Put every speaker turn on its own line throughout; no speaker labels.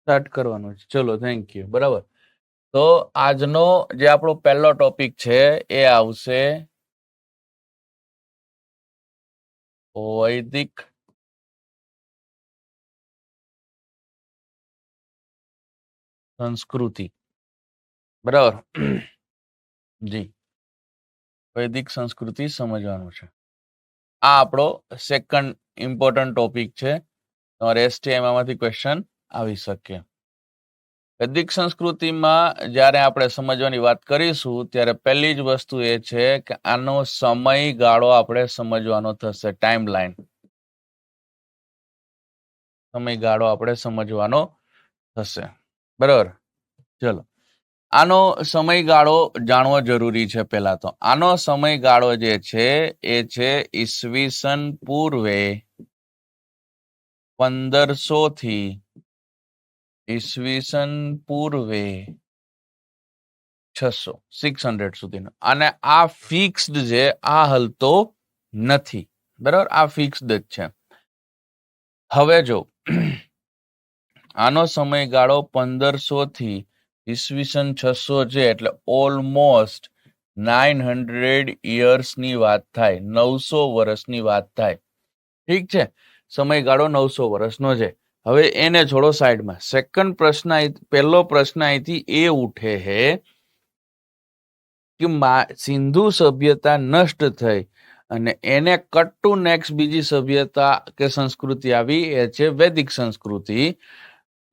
Start કરવાનું છે. ચલો, થેન્ક યુ. બરાબર. તો આજનો જે આપણો પહેલો ટોપિક છે એ આવશે વૈદિક સંસ્કૃતિ. બરાબર. જી, વૈદિક સંસ્કૃતિ સમજવાનું છે. આ આપણો સેકન્ડ ઇમ્પોર્ટન્ટ ટોપિક છે. તમારે એસટીએમમાંથી ક્વેશ્ચન આવી શકે. વૈદિક સંસ્કૃતિમાં જ્યારે આપણે સમજવાની વાત કરીશું ત્યારે પહેલી જ વસ્તુ એ છે કે આનો સમયગાળો આપણે સમજવાનો થશે. ટાઈમ લાઈન, સમયગાળો આપણે સમજવાનો થશે. બરાબર. ચલો, આનો સમયગાળો જાણવો જરૂરી છે. પહેલા તો આનો સમયગાળો જે છે એ છે ઈસવીસન પૂર્વે 1500 થી ઈસવીસન પૂર્વે 600 સુધીનો. અને આ ફિક્સ્ડ છે, આ હલતો નથી. બરાબર, આ ફિક્સ્ડ જ છે. હવે જો આનો સમયગાળો 1500 થી ઈસવીસન 600 છે એટલે ઓલમોસ્ટ 900 યર્સની વાત થાય, 900 વર્ષની વાત થાય. ઠીક છે, સમયગાળો 900 વર્ષનો છે. હવે એને છોડો સાઈડમાં. સેકન્ડ પ્રશ્ન, પહેલો પ્રશ્ન અહીંથી એ ઉઠે છે કે સિંધુ સભ્યતા નષ્ટ થઈ અને એને કટ ટુ નેક્સ્ટ બીજી સભ્યતા કે સંસ્કૃતિ આવી, એ છે વૈદિક સંસ્કૃતિ.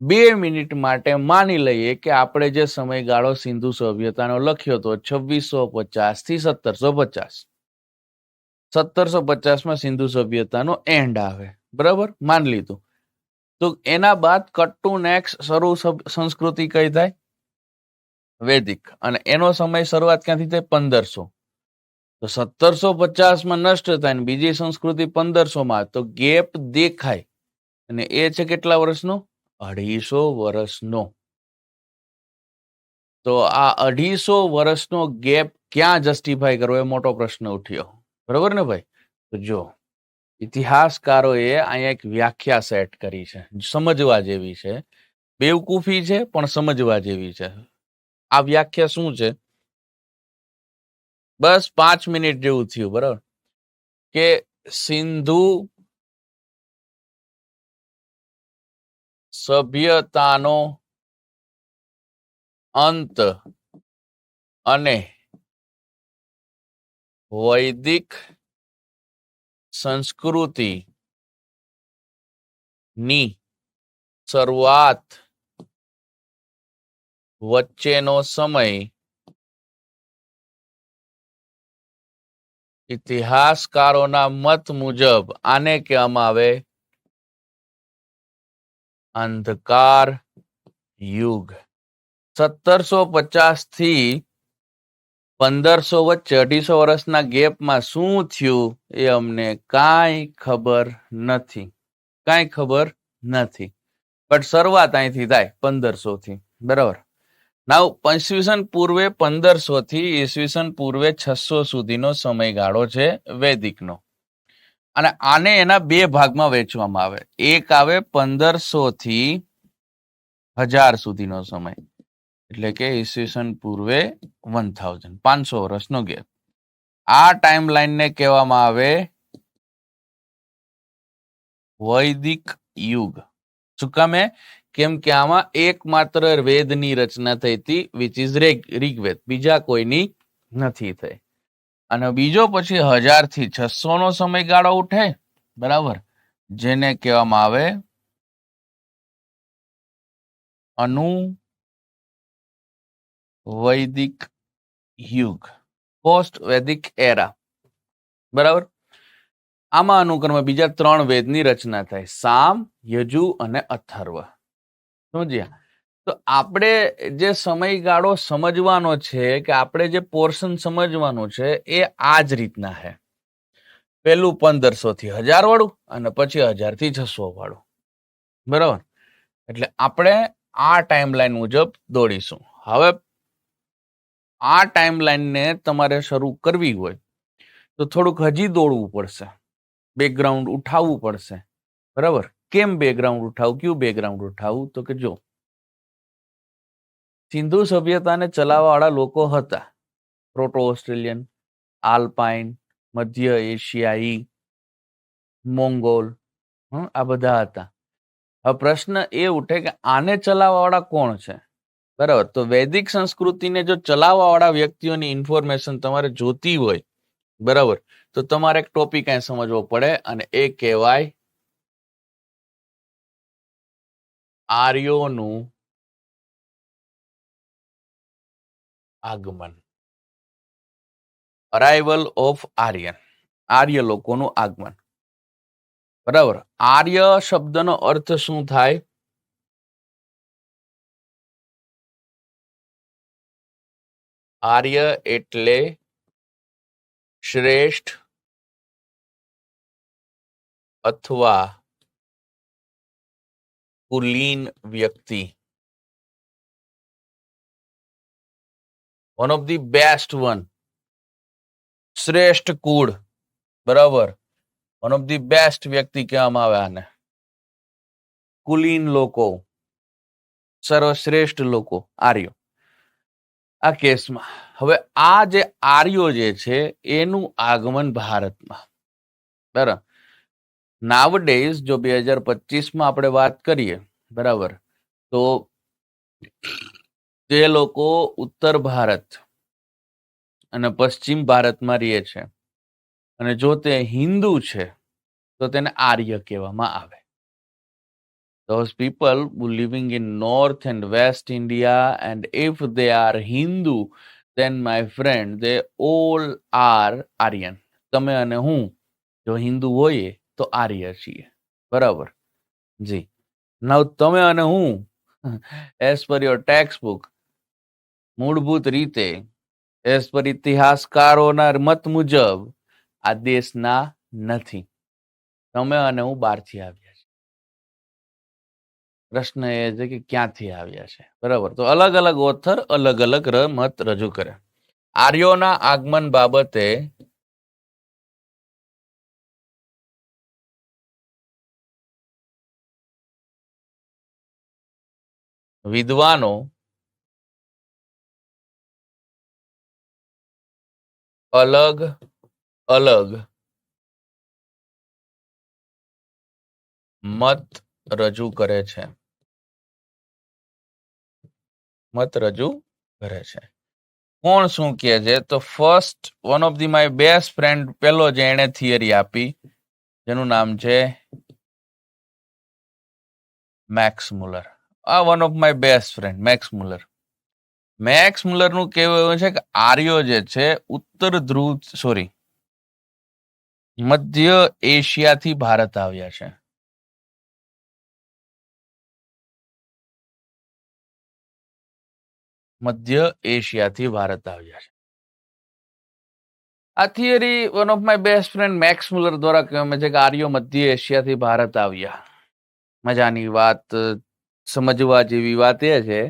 2 મિનિટ માટે માની લઈએ કે આપણે જે સમયગાળો સિંધુ સભ્યતાનો લખ્યો હતો 2650 થી 1750, 1750માં સિંધુ સભ્યતાનો એન્ડ આવે. બરાબર, માની લીધું. તો એના બાદ કટ ટુ નેક્સ્ટ શરૂ સંસ્કૃતિ કઈ થાય? વૈદિક. અને એનો સમય શરૂઆત ક્યાંથી થાય? 1500. તો 1750માં નષ્ટ થાય ને બીજી સંસ્કૃતિ 1500માં, તો ગેપ દેખાય. અને એ છે કેટલા વર્ષનો? 250 વર્ષનો. તો આ 250 વર્ષનો ગેપ ક્યાં જસ્ટિફાય કરવો, એ મોટો પ્રશ્ન ઉઠ્યો. બરોબર ને ભાઈ? તો જો ઇતિહાસકારોએ અહીંયા એક વ્યાખ્યા સેટ કરી છે, સમજવા જેવી છે. બેવકૂફી છે પણ સમજવા જેવી છે. આ વ્યાખ્યા શું છે? બસ 5 મિનિટ જેવું થયું. બરાબર, કે સિંધુ સભ્યતાનો અંત અને વૈદિક સંસ્કૃતિ ની શરૂઆત વચ્ચેનો સમય ઇતિહાસકારોના મત મુજબ આને કહેવામાં આવે અંધકાર યુગ. 1750 થી 1500 વચ્ચે 250 વર્ષના ગેપમાં શું થયું એ અમને કાંઈ ખબર નથી. બટ શરૂઆત અહીંથી થાય 1500 થી. બરાબર. નાવ ઈસવીસન પૂર્વે 1500 થી ઈસવીસન પૂર્વે 600 સુધીનો સમયગાળો છે વૈદિકનો. અને આને એના 2 ભાગમાં વહેંચવામાં આવે. એક આવે 1500 થી 1000 સુધીનો સમય, એટલે કે ઈસવીસન પૂર્વે 1000, 500 વર્ષનો ગેપ. આ ટાઈમ લાઈનને કહેવામાં આવે વૈદિક યુગ. શું કામે? કેમ કે આમાં એકમાત્ર વેદની રચના થઈ હતી, વિચ ઇઝ ઋગ્વેદ. બીજા કોઈની નથી થઈ. અને બીજો પછી 1000 થી 600 નો સમયગાળો ઉઠે. બરાબર, જેને કહેવામાં આવે અનુવૈદિક યુગ, પોસ્ટ વૈદિક એરા. બરાબર, આમાં અનુક્રમે બીજા 3 વેદની રચના થાય, સામ, યજુ અને અથર્વ. સમજ્યા? તો આપણે જે સમયગાળો સમજવાનો છે, કે આપણે જે પોર્શન સમજવાનું છે, એ આ જ રીતના છે. પેલું 1500 થી 1000 વાળું અને પછી 1000 થી 600 વાળું. બરાબર, એટલે આપણે આ ટાઈમ લાઈન મુજબ દોડીશું. હવે આ ટાઈમ લાઈનને તમારે શરૂ કરવી હોય તો થોડુંક હજી દોડવું પડશે, બેકગ્રાઉન્ડ ઉઠાવવું પડશે. બરાબર, કેમ બેકગ્રાઉન્ડ ઉઠાવવું? કયું બેકગ્રાઉન્ડ ઉઠાવવું? તો કે જો સિંધુ સભ્યતાને ચલાવવાવાળા લોકો હતા પ્રોટો ઓસ્ટ્રેલિયન, આલ્પાઇન, મધ્ય એશિયાઈ, મોંગોલ, આ બધા હતા. હવે પ્રશ્ન એ ઉઠે કે આને ચલાવવાવાળા કોણ છે? બરાબર. તો વૈદિક સંસ્કૃતિને જો ચલાવવાવાળા વ્યક્તિઓની ઇન્ફોર્મેશન તમારે જોતી હોય, બરાબર, તો તમારે એક ટોપિક અહીં સમજવો પડે અને એ કહેવાય આર્યોનું આગમન. અરાઇવલ ઓફ આર્યન, આર્ય લોકોનું આગમન. બરાબર. આર્ય શબ્દનો અર્થ શું થાય? આર્ય એટલે શ્રેષ્ઠ અથવા કુલીન વ્યક્તિ. One of the best one, શ્રેષ્ઠ કુળ. બરાબર. વન ઓફ ધી બેસ્ટ વ્યક્તિ કહેવામાં આવે આને. કુલીન લોકો, સર્વશ્રેષ્ઠ લોકો, આર્યો આ કેસમાં. હવે આ જે આર્યો જે છે એનું આગમન ભારતમાં. બરાબર. નાવડેઝ જો 2025માં આપણે વાત કરીએ, બરાબર, તો તે લોકો ઉત્તર ભારત અને પશ્ચિમ ભારતમાં રહે છે અને જો તે હિન્દુ છે તો તેને આર્ય કહેવામાં આવે. Those people who living in North and West India, and if they are Hindu, then my friend, they all are Aryan. તમે અને હું જો હિન્દુ હોઈએ તો આર્ય છીએ. બરાબર જી. નાવ તમે અને હું as per your text book મૂળભૂત રીતે એઝ પર ઇતિહાસકારોના મત મુજબ આ દેશના નથી. તમે અને હું બહારથી આવ્યા છીએ. પ્રશ્ન એ છે કે ક્યાંથી આવ્યા છે? બરાબર. તો અલગ અલગ ઓથર અલગ અલગ મત રજૂ કરે. આર્યોના આગમન બાબતે વિદ્વાનો અલગ અલગ મત રજૂ કરે છે. મત રજૂ કરે છે. કોણ શું કહે છે? તો first one of the my best friend, પેલો જે એણે થિયરી આપી જેનું નામ છે મેક્સ મુલર. આ one of my best friend Max Muller. Max મુલરનું કહેવું એવું છે કે આર્યો જે છે ઉત્તર ધ્રુવ મધ્ય એશિયાથી ભારત આવ્યા છે. મધ્ય એશિયાથી ભારત આવ્યા છે. આ theory one of my best friend Max Muller દ્વારા કહેવામાં છે કે આર્યો મધ્ય એશિયાથી ભારત આવ્યા. મજાની વાત, સમજવા જેવી વાત એ છે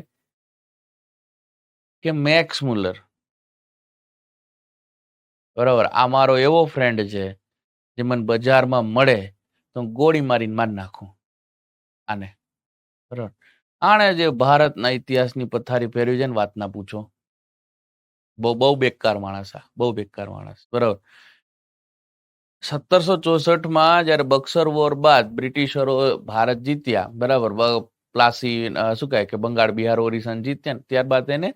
કે મેક્સ મુલર, બરાબર, આ મારો એવો ફ્રેન્ડ છે જે મને બજારમાં મળે તો ગોળી મારીને મારી નાખું આને. બરાબર. આણે જે ભારતના ઇતિહાસની પથારી ફેરવી છે ને વાત ના પૂછો. બહુ બેકાર માણસ. બહુ બેકાર માણસ. બરાબર. 1764માં જયારે બક્સર વોર બાદ બ્રિટિશરો ભારત જીત્યા, બરાબર, પ્લાસી શું કહે કે બંગાળ, બિહાર, ઓરિસ્સા જીત્યા ને ત્યારબાદ એને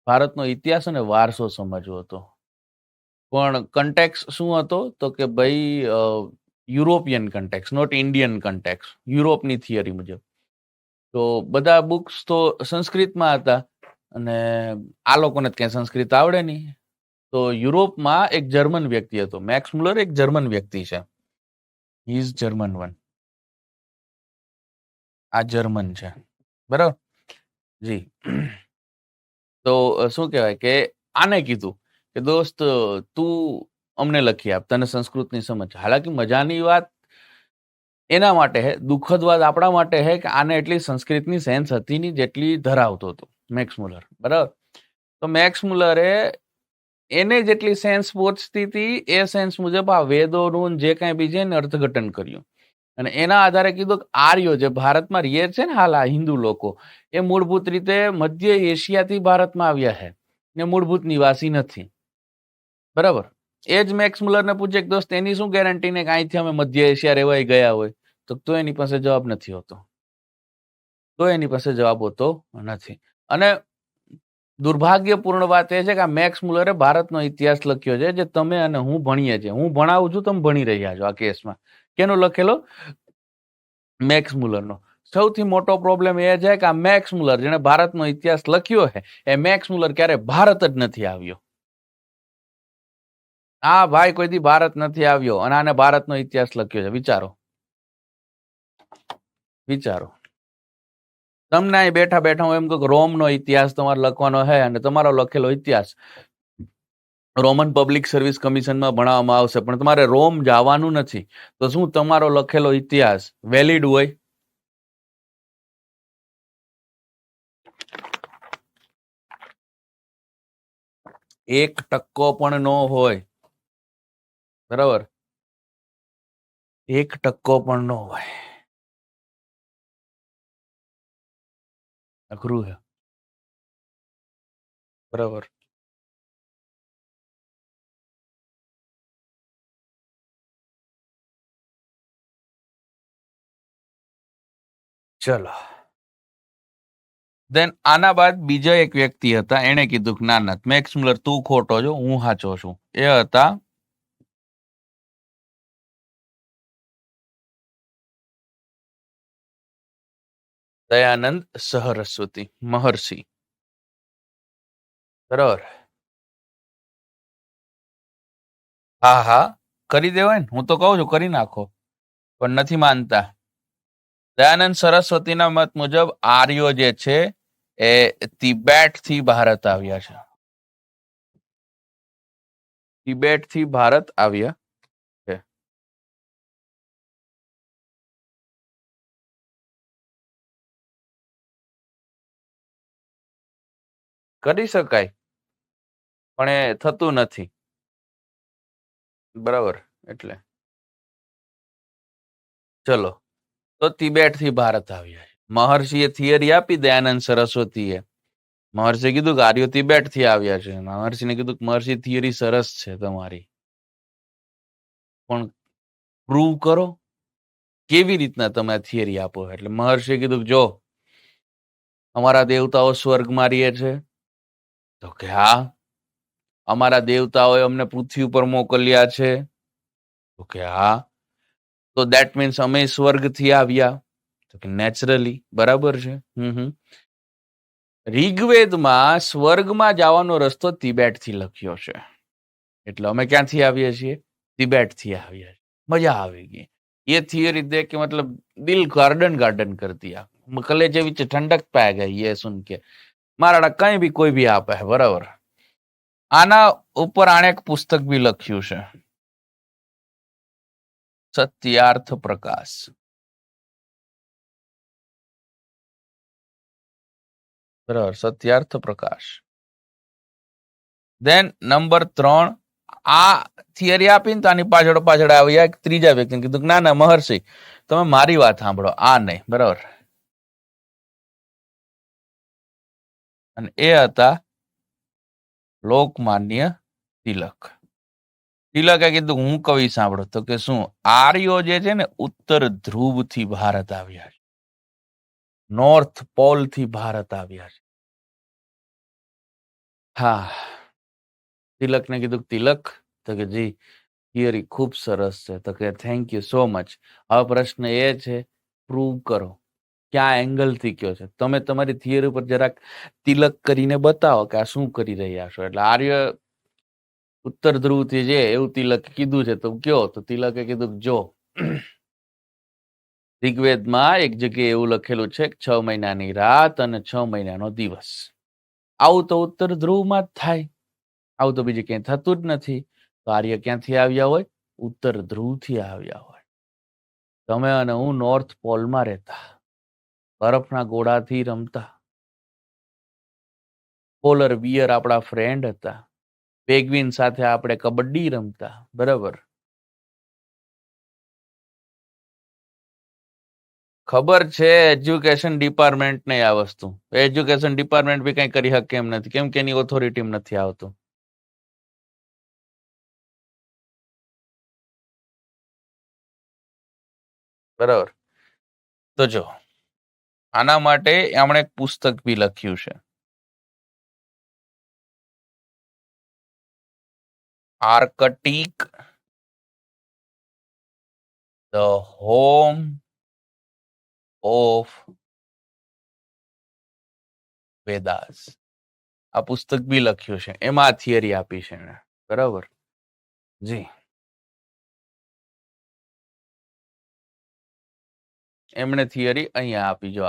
ભારતનો ઇતિહાસ અને વારસો સમજવો હતો. પણ કન્ટેક્સ શું હતો? તો કે ભાઈ યુરોપિયન કન્ટેક્સ, નોટ ઇન્ડિયન કન્ટેક્સ, યુરોપની થિયરી મુજબ. તો બધા બુક્સ તો સંસ્કૃતમાં હતા અને આ લોકોને ક્યાંય સંસ્કૃત આવડે નહીં. તો યુરોપમાં એક જર્મન વ્યક્તિ હતો. મેક્સ મુલર એક જર્મન વ્યક્તિ છે. He is German one. આ જર્મન છે. બરાબર જી. તો શું કહેવાય કે આને કીધું કે દોસ્ત તું અમને લખી આપ, તને સંસ્કૃતની સમજ. હાલાકી મજાની વાત એના માટે હે, દુઃખદ વાત આપણા માટે હે કે આને એટલી સંસ્કૃતની સેન્સ હતી નહીં જેટલી ધરાવતો હતો મેક્સ મુલર. બરાબર. તો મેક્સ મુલરે એને જેટલી સેન્સ પહોંચતી હતી એ સેન્સ મુજબ આ વેદોનું જે કાંઈ બી છે ને અર્થઘટન કર્યું. અને એના આધારે કીધું કે આર્યો જે ભારતમાં રહે છે ને હાલ આ હિન્દુ લોકો, એ મૂળભૂત રીતે મધ્ય એશિયાથી ભારતમાં આવ્યા છે ને મૂળભૂત નિવાસી નથી. બરાબર. એ જ મેક્સ મુલરને પૂછે કે દોસ્ત એની શું ગેરંટી ને કે અહીંથી અમે મધ્ય એશિયા રહેવાય ગયા હોય, તો એની પાસે જવાબ નથી હોતો. તો એની પાસે જવાબ હોતો નથી. અને દુર્ભાગ્યપૂર્ણ વાત એ છે કે આ મેક્સ મુલરે ભારતનો ઇતિહાસ લખ્યો છે જે તમે અને હું ભણીએ છીએ. હું ભણાવું છું, તમે ભણી રહ્યા છો આ કેસમાં. કેનો લખેલો? મેક્સ મુલરનો. સૌથી મોટો પ્રોબ્લેમ એ છે કે આ મેક્સ મુલર જેને ભારતનો ઇતિહાસ લખ્યો છે, એ મેક્સ મુલર ક્યારે ભારત જ નથી આવ્યો. આ ભાઈ કોઈ દી ભારત નથી આવ્યો અને આને ભારતનો ઇતિહાસ લખ્યો છે. વિચારો વિચારો. તમને અહીં બેઠા બેઠા હું એમ કહું કે રોમનો ઇતિહાસ તમારે લખવાનો છે અને તમારો લખેલો ઇતિહાસ રોમન પબ્લિક સર્વિસ કમિશનમાં ભણાવવામાં આવશે, પણ તમારે રોમ જવાનું નથી, તો શું તમારો લખેલો ઇતિહાસ વેલિડ હોય? એક ટક્કો પણ ન હોય. બરાબર, 1% પણ ન હોય. અઘરું છે. બરાબર. ચલો. દેન આના બાદ બીજા એક વ્યક્તિ હતા, એને કીધું કે ના મેક્સ મુલર તું ખોટો છો, હું સાચો છું. એ હતા દયાનંદ સરસ્વતી, મહર્ષિ. બરાબર. હા હા, કરી દેવાય ને. હું તો કહું છું કરી નાખો, પણ નથી માનતા. દયાનંદ સરસ્વતીના મત મુજબ આર્યો જે છે એ તિબેટ થી ભારત આવ્યા છે. તિબેટ થી ભારત આવ્યા છે. કરી શકાય, પણ એ થતું નથી. બરાબર. એટલે ચલો, તો તિબેટ થી ભારત આવ્યા. મહર્ષિએ થિયરી આપી દયાનંદ સરસ્વતીએ. મહર્ષિએ કીધું કે આર્યો તિબેટ થી આવ્યા છે. મહર્ષિને કીધું કે મહર્ષિ થિયરી સરસ છે તમારી, પણ પ્રૂવ કરો. કેવી રીતના તમે થિયરી આપો? એટલે મહર્ષિએ કીધું જો અમારા દેવતાઓ સ્વર્ગમાં રહે છે, તો કે હા. અમારા દેવતાઓએ અમને પૃથ્વી ઉપર મોકલ્યા છે, તો કે હા. તો દેટ મીન્સ અમે સ્વર્ગથી આવ્યા, તો કે નેચરલી. બરાબર છે. ઋગ્વેદમાં સ્વર્ગમાં જવાનો રસ્તો તિબેટથી લખ્યો છે, એટલે અમે ક્યાંથી આવીએ છીએ? તિબેટથી આવીએ. મજા આવી ગઈ. ये थियरी देख के मतलब दिल गार्डन गार्डन कर दिया, कलेजे विच ठंडक पै गई ये सुन के. मारा कहीं भी कोई भी आप है. बराबर. આના ઉપર આણે એક પુસ્તક બી લખ્યું છે, સત્યાર્થ પ્રકાશ. બરાબર, સત્યાર્થ પ્રકાશ. દેન નંબર 3, આ થિયરી આપીને તો આની પાછળ પાછળ આવ્યા એક ત્રીજા વ્યક્તિને કીધું ના ના મહર્ષિ તમે મારી વાત સાંભળો, આ નહીં. બરાબર. અને એ હતા લોકમાન્ય તિલક. તિલકે કીધું હું કવિ સાંભળો, તો કે શું આર્યો જે છે ને ઉત્તર ધ્રુવ થી ભારત આવ્યા છે, નોર્થ પોલ થી ભારત આવ્યા છે. હા. તિલકને કીધું તિલક, તો કે જી થિયરી ખૂબ સરસ છે, તો કે થેન્ક યુ સો મચ. હવે પ્રશ્ન એ છે પ્રૂવ કરો ક્યાં એંગલ થી કયો છે. તમે તમારી થિયરી ઉપર જરાક તિલક કરીને બતાવો કે આ શું કરી રહ્યા છો. એટલે આર્ય ઉત્તર ધ્રુવ થી છે એવું તિલક કીધું છે, તો કયો? તો તિલકે કીધું જો ઋગ્વેદમાં એક જગ્યાએ એવું લખેલું છે 6 મહિનાની રાત અને 6 મહિનાનો દિવસ. આવું તો ઉત્તર ધ્રુવમાં જ થાય, આવું તો બીજે ક્યાંય થતું જ નથી. તો આર્ય ક્યાંથી આવ્યા હોય? ઉત્તર ધ્રુવ થી આવ્યા હોય. તમે અને હું નોર્થ પોલમાં રહેતા, બરફના ગોળાથી રમતા, પોલર બિયર આપણા ફ્રેન્ડ હતા, પેગ્વિન સાથે આપણે કબડ્ડી રમતા. બરાબર. ખબર છે એજ્યુકેશન ડિપાર્ટમેન્ટ ને આ વસ્તુ. એજ્યુકેશન ડિપાર્ટમેન્ટ બી કઈ કરી શકે એમ નથી, કેમ કે એની ઓથોરિટી નથી આવતું. બરાબર. તો જો આના માટે એમણે એક પુસ્તક બી લખ્યું છે, આર્કટિક ધ હોમ ઓફ વેદાસ. આ પુસ્તક બી લખ્યું છે, એમાં થિયરી આપી છે એને. બરાબર જી. એમણે થિયરી અહીંયા આપી. જો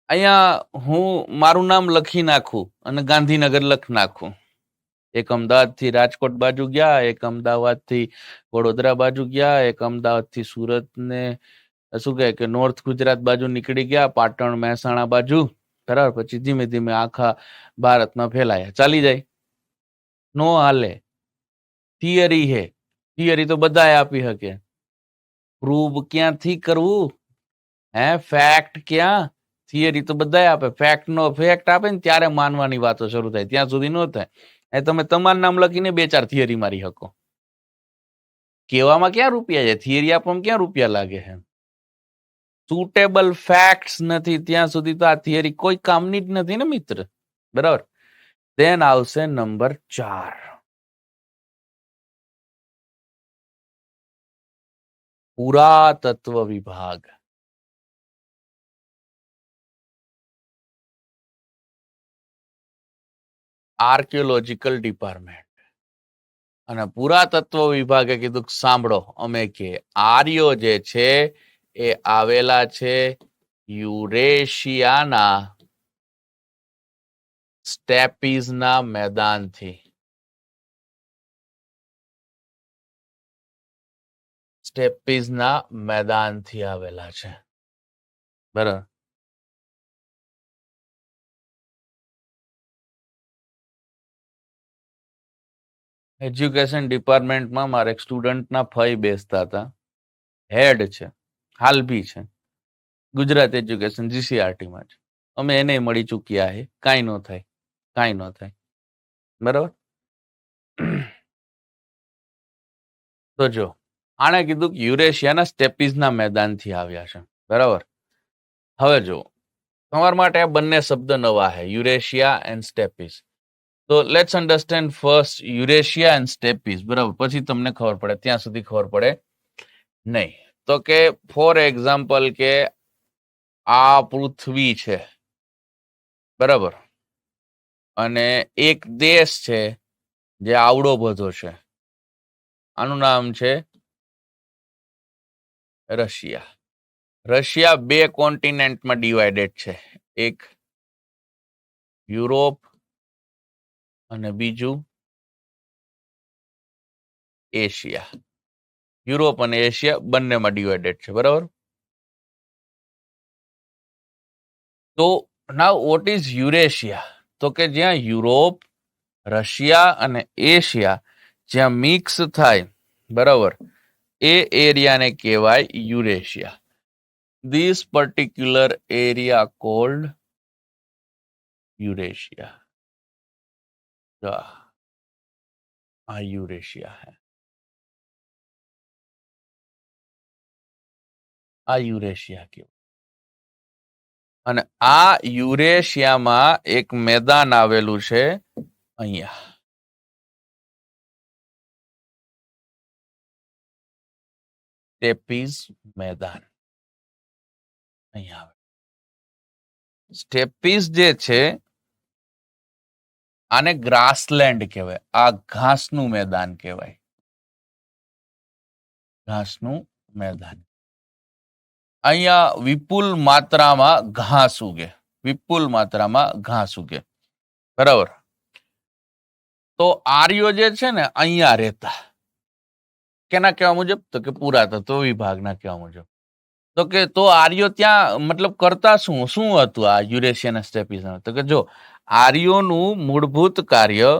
અહીંયા હું મારું નામ લખી નાખું અને ગાંધીનગર લખી નાખું. એક અમદાવાદ થી રાજકોટ બાજુ ગયા, એક અમદાવાદ થી વડોદરા બાજુ ગયા, એક અમદાવાદ થી સુરત ને શું કહે કે નોર્થ ગુજરાત બાજુ નીકળી ગયા, પાટણ મહેસાણા બાજુ. બરાબર. પછી ધીમે ધીમે આખા ભારતમાં ફેલાયા. ચાલી જાય? નો હાલે. થિયરી હે. થિયરી તો બધાએ આપી શકે. પ્રૂવ ક્યાંથી કરવું? ફેક્ટ ક્યાં? થિયરી તો બધાએ આપે. ફેક્ટ આપે ને ત્યારે માનવાની વાતો શરૂ થાય, ત્યાં સુધી ન થાય. તમે તમારું નામ લખીને 2-4 થિયરી મારી શકો. કહેવામાં ક્યાં રૂપિયા છે? થિયરી આપવામાં ક્યાં રૂપિયા લાગે છે? સુટેબલ ફેક્ટ્સ નથી ત્યાં સુધી તો આ થિયરી કોઈ કામની જ નથી ને મિત્ર. બરાબર. દેન આવશે નંબર 4, પુરાતત્વ વિભાગ. Archaeological department. અને પુરાતત્વ વિભાગે કીધું સાંભળો, અમે કે આર્યો જે છે એ આવેલા છે યુરેશિયાના સ્ટેપીઝના મેદાનથી. સ્ટેપીઝના મેદાનથી આવેલા છે. બરાબર. એજ્યુકેશન ડિપાર્ટમેન્ટમાં મારા એક સ્ટુડન્ટના ફઈ બેસતા હતા. હેડ છે, હાલ બી છે, ગુજરાત એજ્યુકેશન જીસીઆરટીમાં છે. અમે એને મળી ચૂક્યા છે. કાંઈ ન થાય, કાંઈ ન થાય. બરાબર. તો જો આણે કીધું કે યુરેશિયાના સ્ટેપીઝના મેદાનથી આવ્યા છે. બરાબર. હવે જો તમારા માટે આ બંને શબ્દ નવા છે, યુરેશિયા એન્ડ સ્ટેપીઝ. તો let's understand first Eurasia and સ્ટેપીઝ. બરાબર. પછી તમને ખબર પડે, ત્યાં સુધી ખબર પડે નહીં. તો કે ફોર એક્ઝામ્પલ કે આ પૃથ્વી છે. બરાબર. અને એક દેશ છે જે આવડો બધો છે. આનું નામ છે રશિયા. રશિયા 2 કોન્ટિનેન્ટમાં ડિવાઇડેડ છે, એક યુરોપ અને બીજું એશિયા. યુરોપ અને એશિયા બંનેમાં ડિવાઇડેડ છે. બરાબર. તો નાઉ વોટ ઇઝ યુરેશિયા? તો કે જ્યાં યુરોપ, રશિયા અને એશિયા જ્યાં મિક્સ થાય, બરાબર, એ એરિયાને કહેવાય Eurasia. This particular area cold Eurasia. આ યુરેશિયા है, આ યુરેશિયા કહેવાય. અને આ યુરેશિયામાં એક મેદાન આવેલું છે અહીંયા. સ્ટેપીઝ મેદાન અહીંયા આવે. સ્ટેપીઝ જે છે આને ગ્રાસલેન્ડ કહેવાય. આ ઘાસનું મેદાન કહેવાય. ઘાસનું મેદાન. અહીંયા વિપુલ માત્રામાં ઘાસ ઉગે. વિપુલ માત્રામાં ઘાસ ઉગે. બરાબર. તો આર્યો જે છે ને અહીંયા રહેતા. કેના કહેવા મુજબ? તો કે પુરાતત્વ વિભાગના કહેવા મુજબ. તો કે તો આર્યો ત્યાં મતલબ કરતા શું હતું આ યુરેશિયન સ્ટેપીઝ? તો કે જો આર્યોનું મૂળભૂત કાર્ય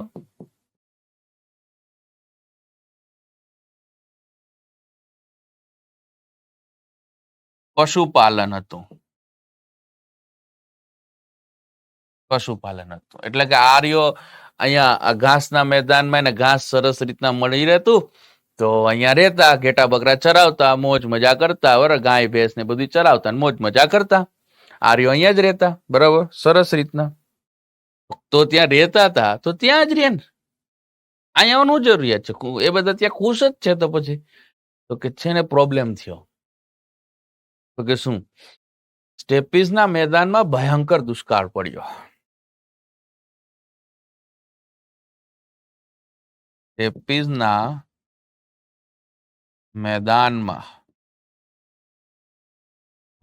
પશુપાલન હતું. એટલે કે આર્યો અહીંયા ઘાસના મેદાનમાં એને ઘાસ સરસ રીતના મળી રહેતું, તો અહીંયા રહેતા, ઘેટા બકરા ચરાવતા, મોજ મજા કરતા, બરાબર, ગાય ભેંસ ને બધું ચરાવતા, મોજ મજા કરતા. આર્યો અહીંયા જ રહેતા, બરાબર, સરસ રીતના. તો ત્યાં રહેતા હતા, તો ત્યાં જ રહે ને, અહીંયા આવવાનું જરૂરિયાત છે? એ બધા ત્યાં ખુશ જ છે. તો પછી તો કે છે ને પ્રોબ્લેમ થયો. તો કે શું? સ્ટેપીઝના મેદાનમાં ભયંકર દુષ્કાળ પડ્યો. સ્ટેપીઝના મેદાનમાં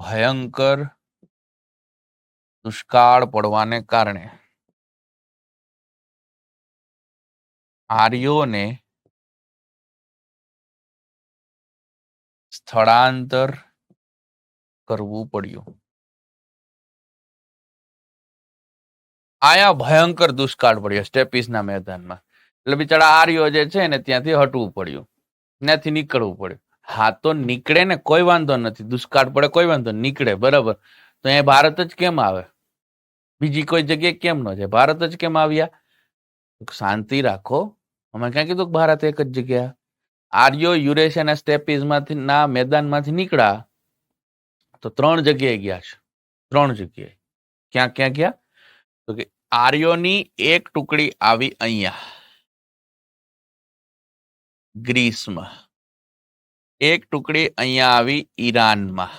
ભયંકર દુષ્કાળ પડવાને કારણે આર્યોને સ્થળાંતર કરવું પડ્યું. આયા ભયંકર દુષ્કાળ પડ્યો સ્ટેપીસના મેદાનમાં, એટલે બિચારા આર્યો જે છે ને ત્યાંથી હટવું પડ્યું, ત્યાંથી નીકળવું પડ્યું. હા, તો નીકળે ને, કોઈ વાંધો નથી, દુષ્કાળ પડે કોઈ વાંધો, નીકળે, બરાબર. તો અહીંયા ભારત જ કેમ આવે? બીજી કોઈ જગ્યાએ કેમ ન છે? ભારત જ કેમ આવ્યા? શાંતિ રાખો, અમે ક્યાં કીધું ભારત એક જ જગ્યા? આર્યો યુરેશિયાના સ્ટેપીઝમાંથી ના મેદાનમાંથી નીકળ્યા તો 3 જગ્યાએ ગયા છે. 3 જગ્યાએ. ક્યાં ક્યાં ગયા? તો કે આર્યોની એક ટુકડી આવી અહીંયા ગ્રીસમાં, એક ટુકડી અહીંયા આવી ઈરાનમાં,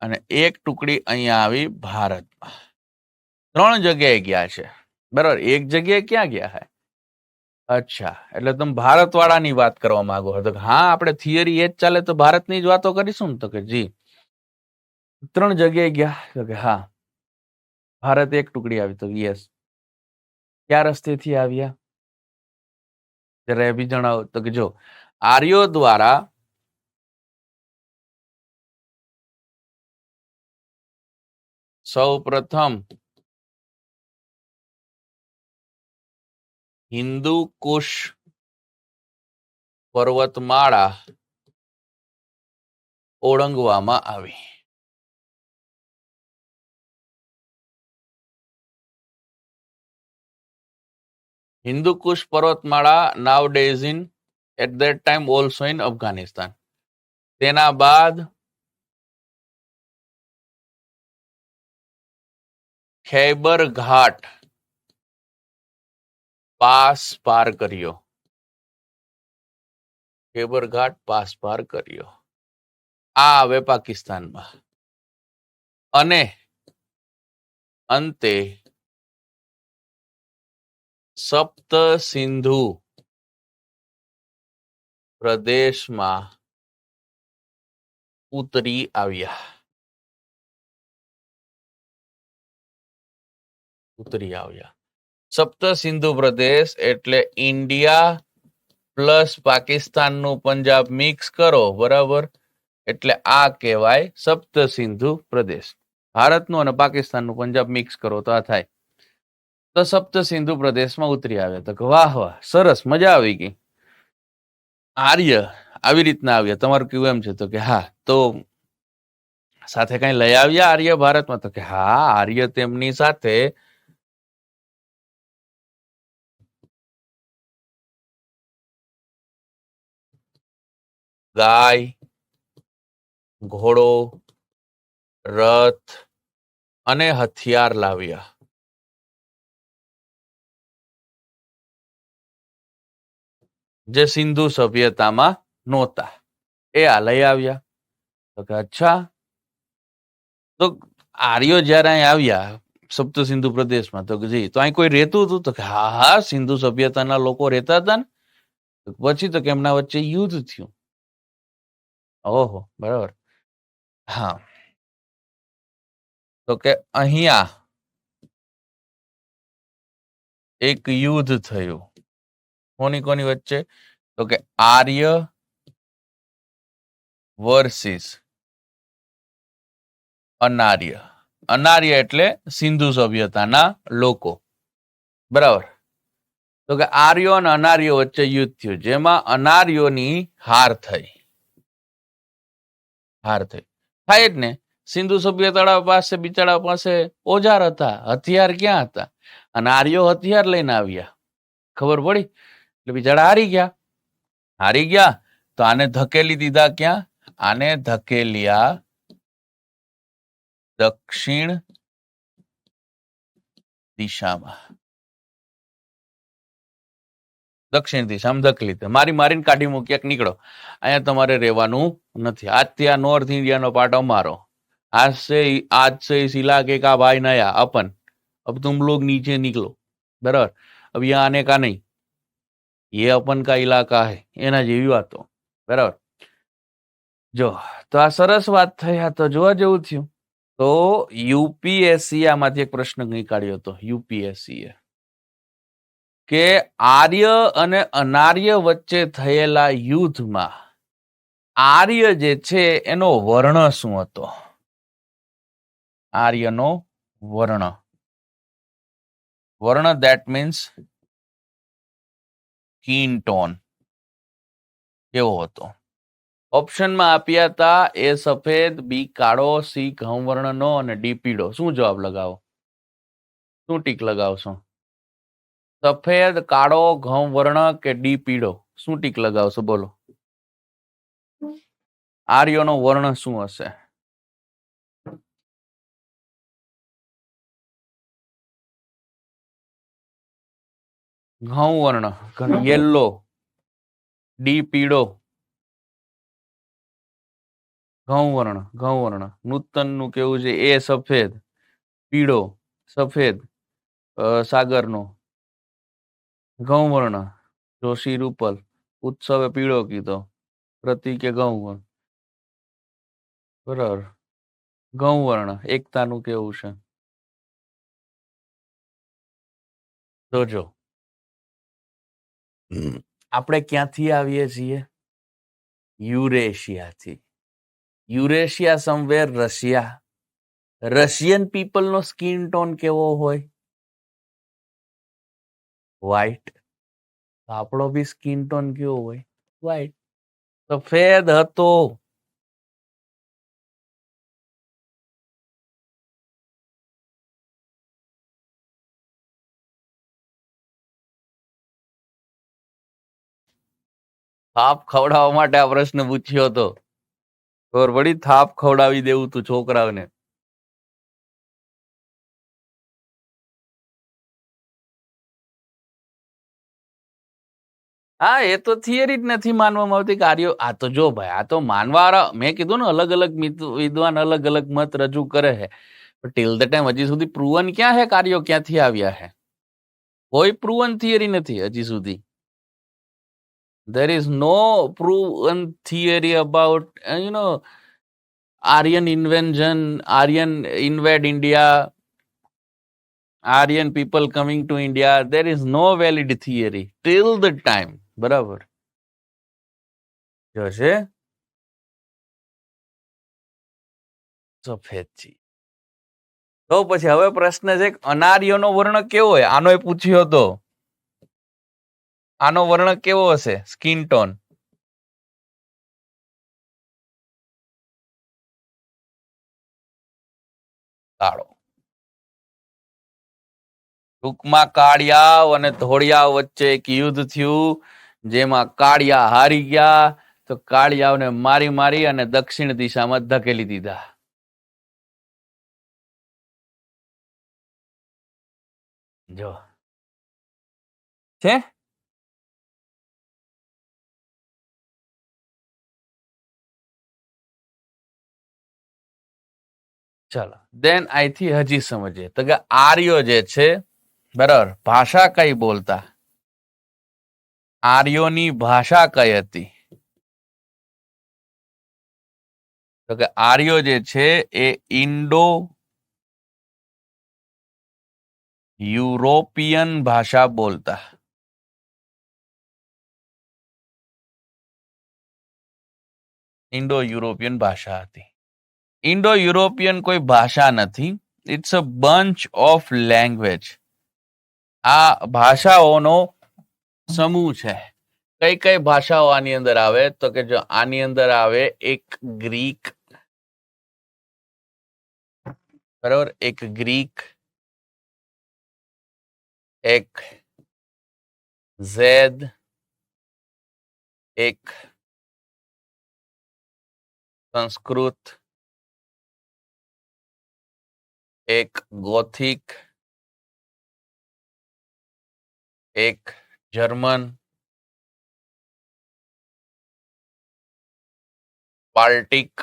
અને એક ટુકડી અહીંયા આવી ભારતમાં. 3 જગ્યાએ ગયા છે, બરાબર. એક જગ્યાએ ક્યાં ગયા હે? અચ્છા, એટલે તમે ભારત વાળાની વાત કરવા માંગો છો? હા, આપણે થિયરી એ જ ચાલે તો ભારતની જ વાતો કરીશું ને. તો કે જી 3 જગ્યાએ ગયા. તો કે હા, ભારત એક ટુકડી આવી. તો યસ. ક્યાં રસ્તેથી આવ્યા જરા એ બી જણાવો. તો કે જો આર્યો દ્વારા સૌ પ્રથમ હિન્દુ કુશ પર્વતમાળા ઓળંગવામાં આવી. હિન્દુ કુશ પર્વતમાળા નાવ days in at that time also in Afghanistan. તેના બાદ ખૈબર ઘાટ પાસ પાર કર્યો. ખૈબર ઘાટ પાસ પાર કર્યો. આ આવે પાકિસ્તાનમાં. અને અંતે સપ્ત સિંધુ પ્રદેશમાં ઉતરી આવ્યા. સપ્ત સિંધુ પ્રદેશ એટલે ઇન્ડિયા પ્લસ પાકિસ્તાનનું પંજાબ મિક્સ કરો, બરાબર, એટલે આ કહેવાય સપ્ત સિંધુ પ્રદેશ. ભારતનું અને પાકિસ્તાનનું પંજાબ મિક્સ કરો તો આ થાય. તો સપ્ત સિંધુ પ્રદેશમાં ઉતરી આવ્યા. તો વાહ વાહ, સરસ, મજા આવી ગઈ. આર્ય આવી રીતના આવ્યા. તમારું કેવું એમ છે? તો કે હા, તો સાથે કઈ લઈ આવ્યા આર્ય ભારતમાં? તો કે હા, આર્ય તેમની સાથે ગાય, ઘોડો, રથ અને હથિયાર લાવ્યા. જે સિંધુ સભ્યતામાં નહોતા, એ આ લઈ આવ્યા. તો કે અચ્છા, તો આર્યો જયારે અહીં આવ્યા સપ્ત સિંધુ પ્રદેશમાં, તો જી તો અહીં કોઈ રહેતું હતું? તો કે હા હા, સિંધુ સભ્યતાના લોકો રહેતા હતા ને. પછી તો કે એમના વચ્ચે યુદ્ધ થયું. ઓહો, બરાબર. હા, તો કે અહીંયા એક યુદ્ધ થયું. કોની કોની વચ્ચે? તો કે આર્ય વર્સિસ અનાર્ય. અનાર્ય એટલે સિંધુ સભ્યતાના લોકો, બરાબર. તો કે આર્યો અને અનાર્યો વચ્ચે યુદ્ધ થયું, જેમાં અનાર્યોની હાર થઈ. થાય જ ને. સિંધુ સભ્ય તળાવ પાસે બિચારા પાસે ઓજાર હતા, હથિયાર ક્યાં હતા? અને આર્યો હથિયાર લઈને આવ્યા. ખબર પડી એટલે બિચારા હારી ગયા તો આને ધકેલી દીધા ક્યાં? આને ધકેલિયા દક્ષિણ દિશામાં. દક્ષિણ દિશામાં ધકેલી દે, મારીને કાઢી મૂક્યા, નીકળો, અહીંયા તમારે રહેવાનું નથી. આજથી આ નોર્થ ઇન્ડિયાનો પાર્ટ અમારો. आज से इस इलाके का भाई नया अपन, अब तुम लोग नीचे निकलो, बराबर. अब यहाँ आने का नहीं, ये अपन का इलाका है. एना जेवी वातो, बराबर. जो तो आ सरस વાત થઈ. આ તો જોવા જેવું થયું. તો યુપીએસસી આમાંથી એક પ્રશ્ન નીકાળ્યો હતો. યુપીએસસી કે આર્ય અને અનાર્ય વચ્ચે થયેલા યુદ્ધમાં આર્ય જે છે એનો વર્ણ શું હતો? આર્યનો વર્ણ that means સ્કિન ટોન કેવો હતો? ઓપ્શનમાં આપ્યા હતા એ સફેદ, બી કાળો, સી ઘઉં વર્ણનો અને ડી પીળો. શું જવાબ લગાવો? શું ટીક લગાવશો? સફેદ, કાળો, ઘઉં વર્ણ કે ડી પીળો? શું ટીક લગાવશો? બોલો. આર્યનો વર્ણ શું હશે? ઘઉં વર્ણ, યેલો, ડી પીળો, ઘઉં વર્ણ. નૂતન નું કેવું છે એ સફેદ, પીળો, સફેદ સાગરનો, ઘઉં વર્ણ જોશી રૂપલ, ઉત્સવે પીળો કીધો, પ્રતિકે ઘઉં વર્ણ, બરાબર. ઘઉં વર્ણ એકતાનું કેવું છે? જોજો, આપણે ક્યાંથી આવીએ છીએ? યુરેશિયાથી. Eurasia somewhere Russia. Russian people નો સ્કિન ટોન કેવો હોય? વ્હાઈટ. આપણો બી સ્કિન ટોન કેવો હોય? વ્હાઈટ. સફેદ હતો. થાપ ખવડાવવા માટે આ પ્રશ્ન પૂછ્યો હતો. ખબર પડી? થાપ ખવડાવી દેવું તું છોકરાઓને. હા, એ તો થિયરી જ નથી માનવામાં આવતી કાર્યો. આ તો જો ભાઈ, આ તો માનવા, મેં કીધું ને અલગ અલગ વિદ્વાન અલગ અલગ મત રજૂ કરે છે. ટિલ ધ ટાઈમ હજી સુધી પ્રૂવન ક્યાં છે? કાર્યો ક્યાંથી આવ્યા છે? કોઈ પ્રૂવન થિયરી નથી હજી સુધી. There is no proven theory about Aryan invention, Aryan invade India, Aryan people coming to India. There is no valid theory till the time. બરાબર જોશે સફેદજી. તો પછી હવે પ્રશ્ન છે અનાર્યનો વર્ણ કેવો હોય? આનો પૂછ્યો હતો. આનો વર્ણ કેવો હશે? સ્કિન ટોન કાળો. ટૂંકમાં કાળિયાવ અને ધોળિયાવ વચ્ચે એક યુદ્ધ થયું જેમાં કાળિયા હારી ગયા. તો કાળિયાવને મારી અને દક્ષિણ દિશામાં ધકેલી દીધા. જો છે ચલો દેન અહીંથી હજી સમજીએ તો કે આર્યો જે છે બરાબર ભાષા કઈ બોલતા? આર્યોની ભાષા કઈ હતી? તો કે આર્યો જે છે એ ઇન્ડો યુરોપિયન ભાષા બોલતા. ઇન્ડો યુરોપિયન ભાષા હતી. ઇન્ડો યુરોપિયન કોઈ ભાષા નથી. It's a bunch of language. આ ભાષાઓનો સમૂહ છે. કઈ કઈ ભાષાઓ આની અંદર આવે? તો કે જો આની અંદર આવે એક ગ્રીક, બરાબર, એક ગ્રીક, એક ઝેદ, એક સંસ્કૃત, એક ગોથિક, એક જર્મન, બાલ્ટિક,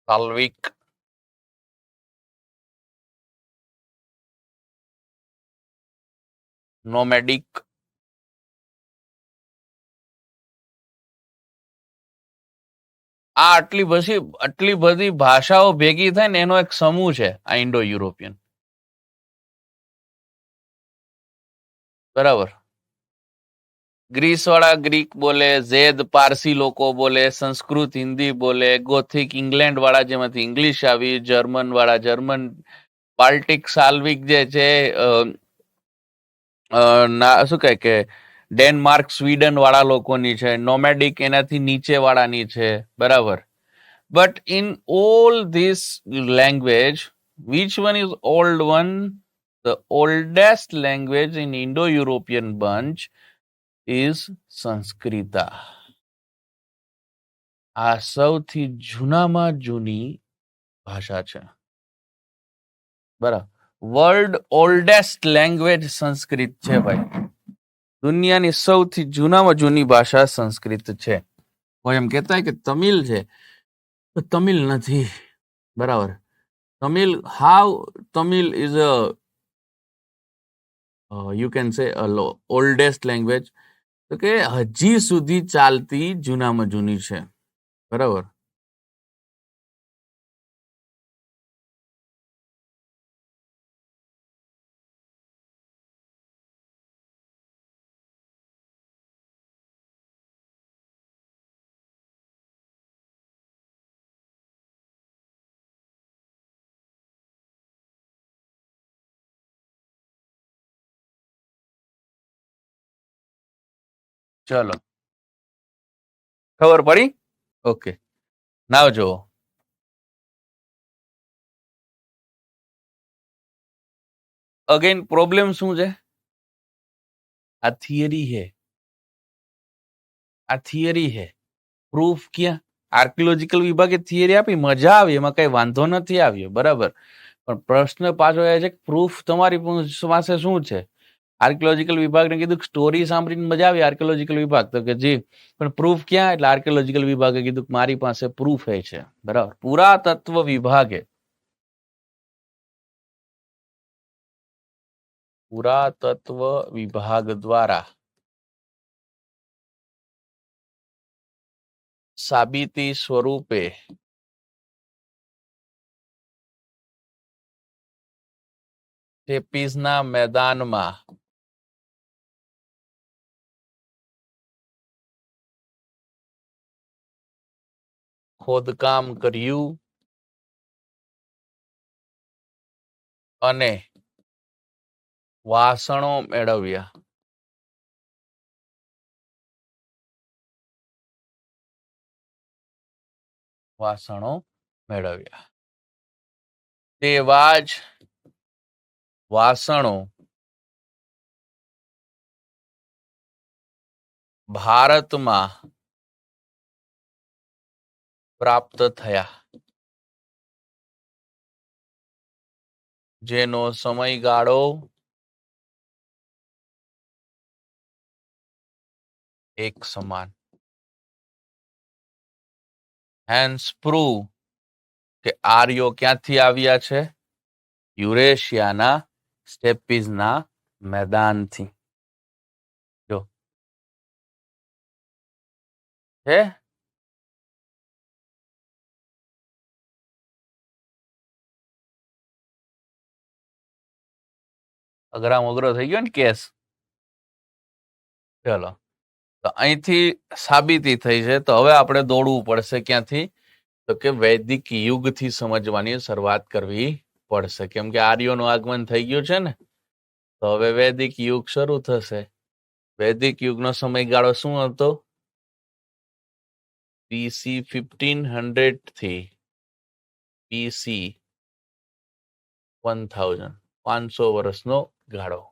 સાલ્વિક, નોમેડિક, આ આટલી બધી ભાષાઓ ભેગી થાય ને એનો એક સમૂહ છે આ ઇન્ડો યુરોપિયન. બરાબર, ગ્રીસ વાળા ગ્રીક બોલે, ઝેદ પારસી લોકો બોલે, સંસ્કૃત હિન્દી બોલે, ગોથિક ઇંગ્લેન્ડ વાળા જેમાંથી ઇંગ્લિશ આવી, જર્મન વાળા જર્મન, બાલ્ટિક સાલ્વિક જે છે શું કહે કે ડેનમાર્ક સ્વીડન વાળા લોકોની છે, નોમેડિક એનાથી નીચે વાળાની છે. બરાબર, but in all this language which one is old one? The oldest language in Indo-European bunch is સંસ્કૃતા. આ સૌથી જૂનામાં જૂની ભાષા છે. બરાબર, વર્લ્ડ ઓલ્ડેસ્ટ લેંગ્વેજ સંસ્કૃત છે ભાઈ. દુનિયાની સૌથી જૂનામાં જૂની ભાષા સંસ્કૃત છે. કોઈ એમ કહેતા હોય કે તમિલ છે, તો તમિલ નથી. બરાબર, Tamil Tamil is you can say oldest language, તો કે હજી સુધી ચાલતી જૂનામાં જૂની છે. બરાબર, ચલો ખબર પડી. ઓકે, નાવ જુઓ. અગેન પ્રોબ્લેમ શું છે? આ થિયરી હે, આ થિયરી હે. પ્રૂફ ક્યાં? આર્કિયોલોજીકલ વિભાગે થિયરી આપી, મજા આવી, એમાં કઈ વાંધો નથી આવ્યો. બરાબર, પણ પ્રશ્ન પાછો એ છે કે પ્રૂફ તમારી પાસે શું છે? આર્કિયોલોજીકલ વિભાગને કીધું સ્ટોરી સાંભળીને મજા આવી, આર્કિયોલોજીકલ વિભાગ તો કે જી, પણ પ્રૂફ ક્યાં? એટલે આર્કિયોલોજીકલ વિભાગે કીધું મારી પાસે પ્રૂફ એ છે. બરાબર, પુરાતત્વ વિભાગે પુરાતત્વ વિભાગ દ્વારા સાબિતી સ્વરૂપે ટેપીઝના મેદાનમાં ખોદકામ કર્યું અને વાસણો મેળવ્યા. વાસણો મેળવ્યા. તેવા જ વાસણો ભારતમાં પ્રાપ્ત થયા, જેનો સમયગાળો એક સમાન. હેન્સ પ્રૂવ કે આર્યો ક્યાંથી આવ્યા છે? યુરેશિયાના સ્ટેપીઝના મેદાનથી. જો હે અઘરામ અઘરો થઈ ગયો ને કેસ. ચલો, તો અહીંથી સાબિતી થઈ છે, તો હવે આપણે દોડવું પડશે ક્યાંથી? તો કે વૈદિક યુગથી સમજવાની શરૂઆત કરવી પડશે, કેમ કે આર્યોનું આગમન થઈ ગયું છે ને, તો હવે વૈદિક યુગ શરૂ થશે. વૈદિક યુગનો સમયગાળો શું હતો? BC 1500 થી BC 1000, 500 વર્ષનો ગાળો.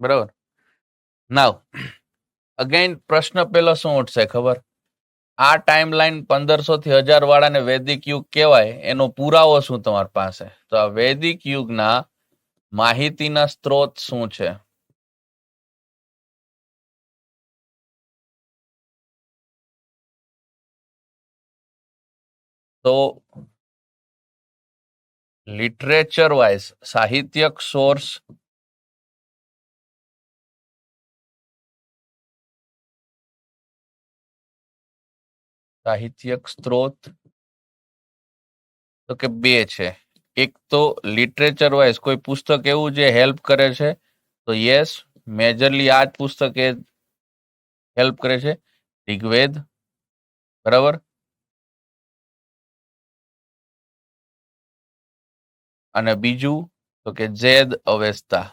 બરાબર. નાવ અગેન પ્રશ્ન પેલો શું ઉઠશે ખબર? આ ટાઈમલાઈન 1500 થી 1000 વાળાને વૈદિક યુગ કહેવાય, એનો પુરાવો શું તમારી પાસે? તો આ વૈદિક યુગના માહિતીના સ્ત્રોત શું છે? તો લિટરેચર વાઇઝ સાહિત્યક સોર્સ, સાહિત્યક સ્ત્રોત તો કે બે છે. એક તો લિટરેચર વાઇઝ કોઈ પુસ્તક એવું જે હેલ્પ કરે છે, તો યસ, મેજરલી આ જ પુસ્તક એ હેલ્પ કરે છે, ઋગ્વેદ. બરાબર. અને બીજું તો કે જેદ અવેસ્તા.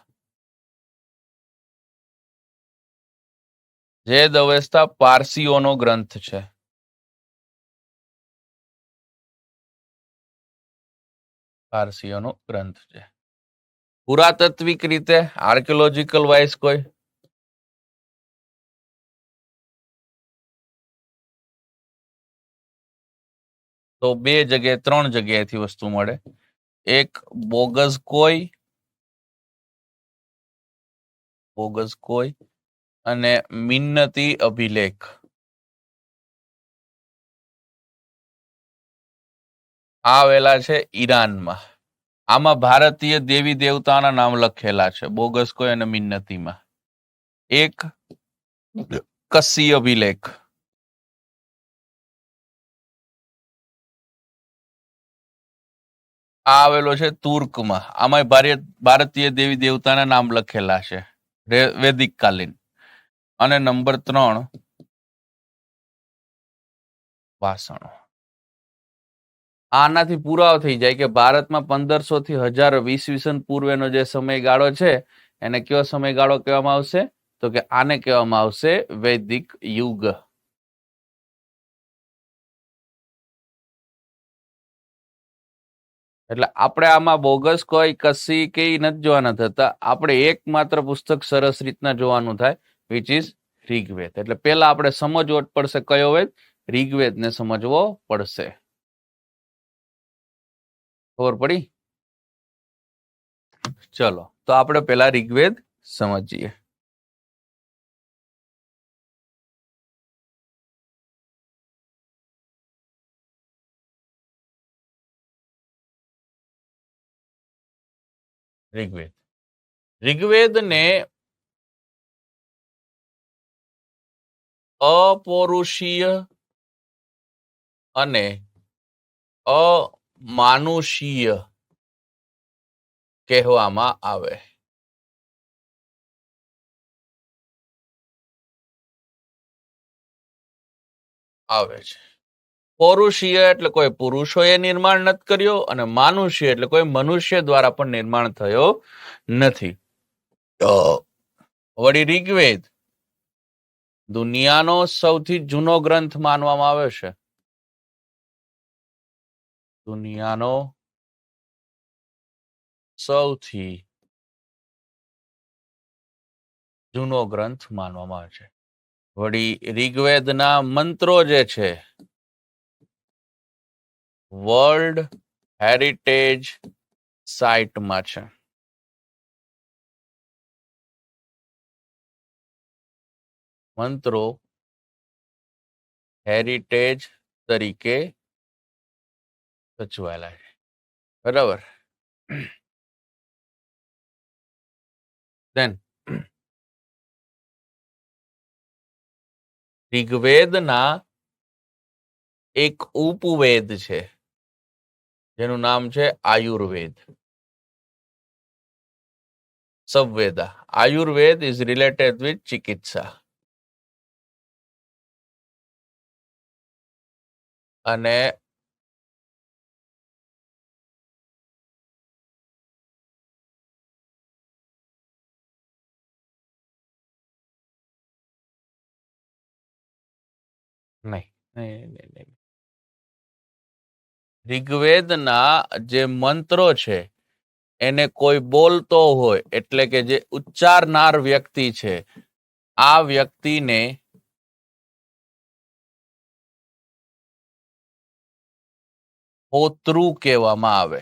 જેદ અવેસ્તા પારસીઓનો ગ્રંથ છે. પારસીઓનો ગ્રંથ છે. પુરાતત્વિક રીતે આર્કિયોલોજીકલ વાઇઝ કોઈ? તો બે જગ્યાએ, ત્રણ જગ્યાએથી વસ્તુ મળે. એક બોગસ કોઈ અને મિન્નતી અભિલેખ. આવેલા છે ઈરાનમાં. આમાં ભારતીય દેવી દેવતાના નામ લખેલા છે, બોગસ કોઈ અને મિન્નતીમાં. એક કસ્સી અભિલેખ. આ આવેલો છે તુર્કમાં. આમાં ભારતીય દેવી દેવતાના નામ લખેલા છે, વૈદિક કાલીન. અને નંબર 3 વાસણો. આનાથી પુરાવો થઈ જાય કે ભારતમાં 1500 થી 1000 ઈસવીસન પૂર્વેનો જે સમયગાળો છે, એને કયો સમયગાળો કહેવામાં આવશે? તો કે આને કહેવામાં આવશે વૈદિક યુગ. એટલે આપણે આમાં બોગસ કોઈ કસી કે નથી જોવાના થતા. આપણે એકમાત્ર પુસ્તક સરસ રીતના જોવાનું થાય, વિચ ઇઝ ઋગ્વેદ. એટલે પેલા આપણે સમજવો પડશે કયો વેદ? ઋગ્વેદ ને સમજવો પડશે. ખબર પડી? ચલો, તો આપણે પેલા ઋગ્વેદ સમજીએ. ઋગ્વેદને અપૌરુષીય અને અમાનુષીય કહેવામાં આવે. છે. પૌરુષીય એટલે કોઈ પુરુષોએ નિર્માણ નથી કર્યો, અને માનુષ્ય એટલે કોઈ મનુષ્ય દ્વારા પણ નિર્માણ થયો નથી. વળી ઋગ્વેદ દુનિયાનો સૌથી જૂનો ગ્રંથ માનવામાં આવે છે. દુનિયાનો સૌથી જૂનો ગ્રંથ માનવામાં આવે છે. વળી ઋગ્વેદના મંત્રો જે છે, વર્લ્ડ હેરિટેજ સાઇટમાં છે. મંત્રો હેરિટેજ તરીકે સચવાયેલા છે. બરાબર. દેન ઋગ્વેદના એક ઉપવેદ છે, જેનું નામ છે Ayurveda. સબવેદા. Ayurveda is related with ચિકિત્સા. અને નહીં. ઋગ્વેદના જે મંત્રો છે એને કોઈ બોલતો હોય એટલે કે જે ઉચ્ચારનાર વ્યક્તિ છે આ વ્યક્તિને હોતૃ કહેવામાં આવે.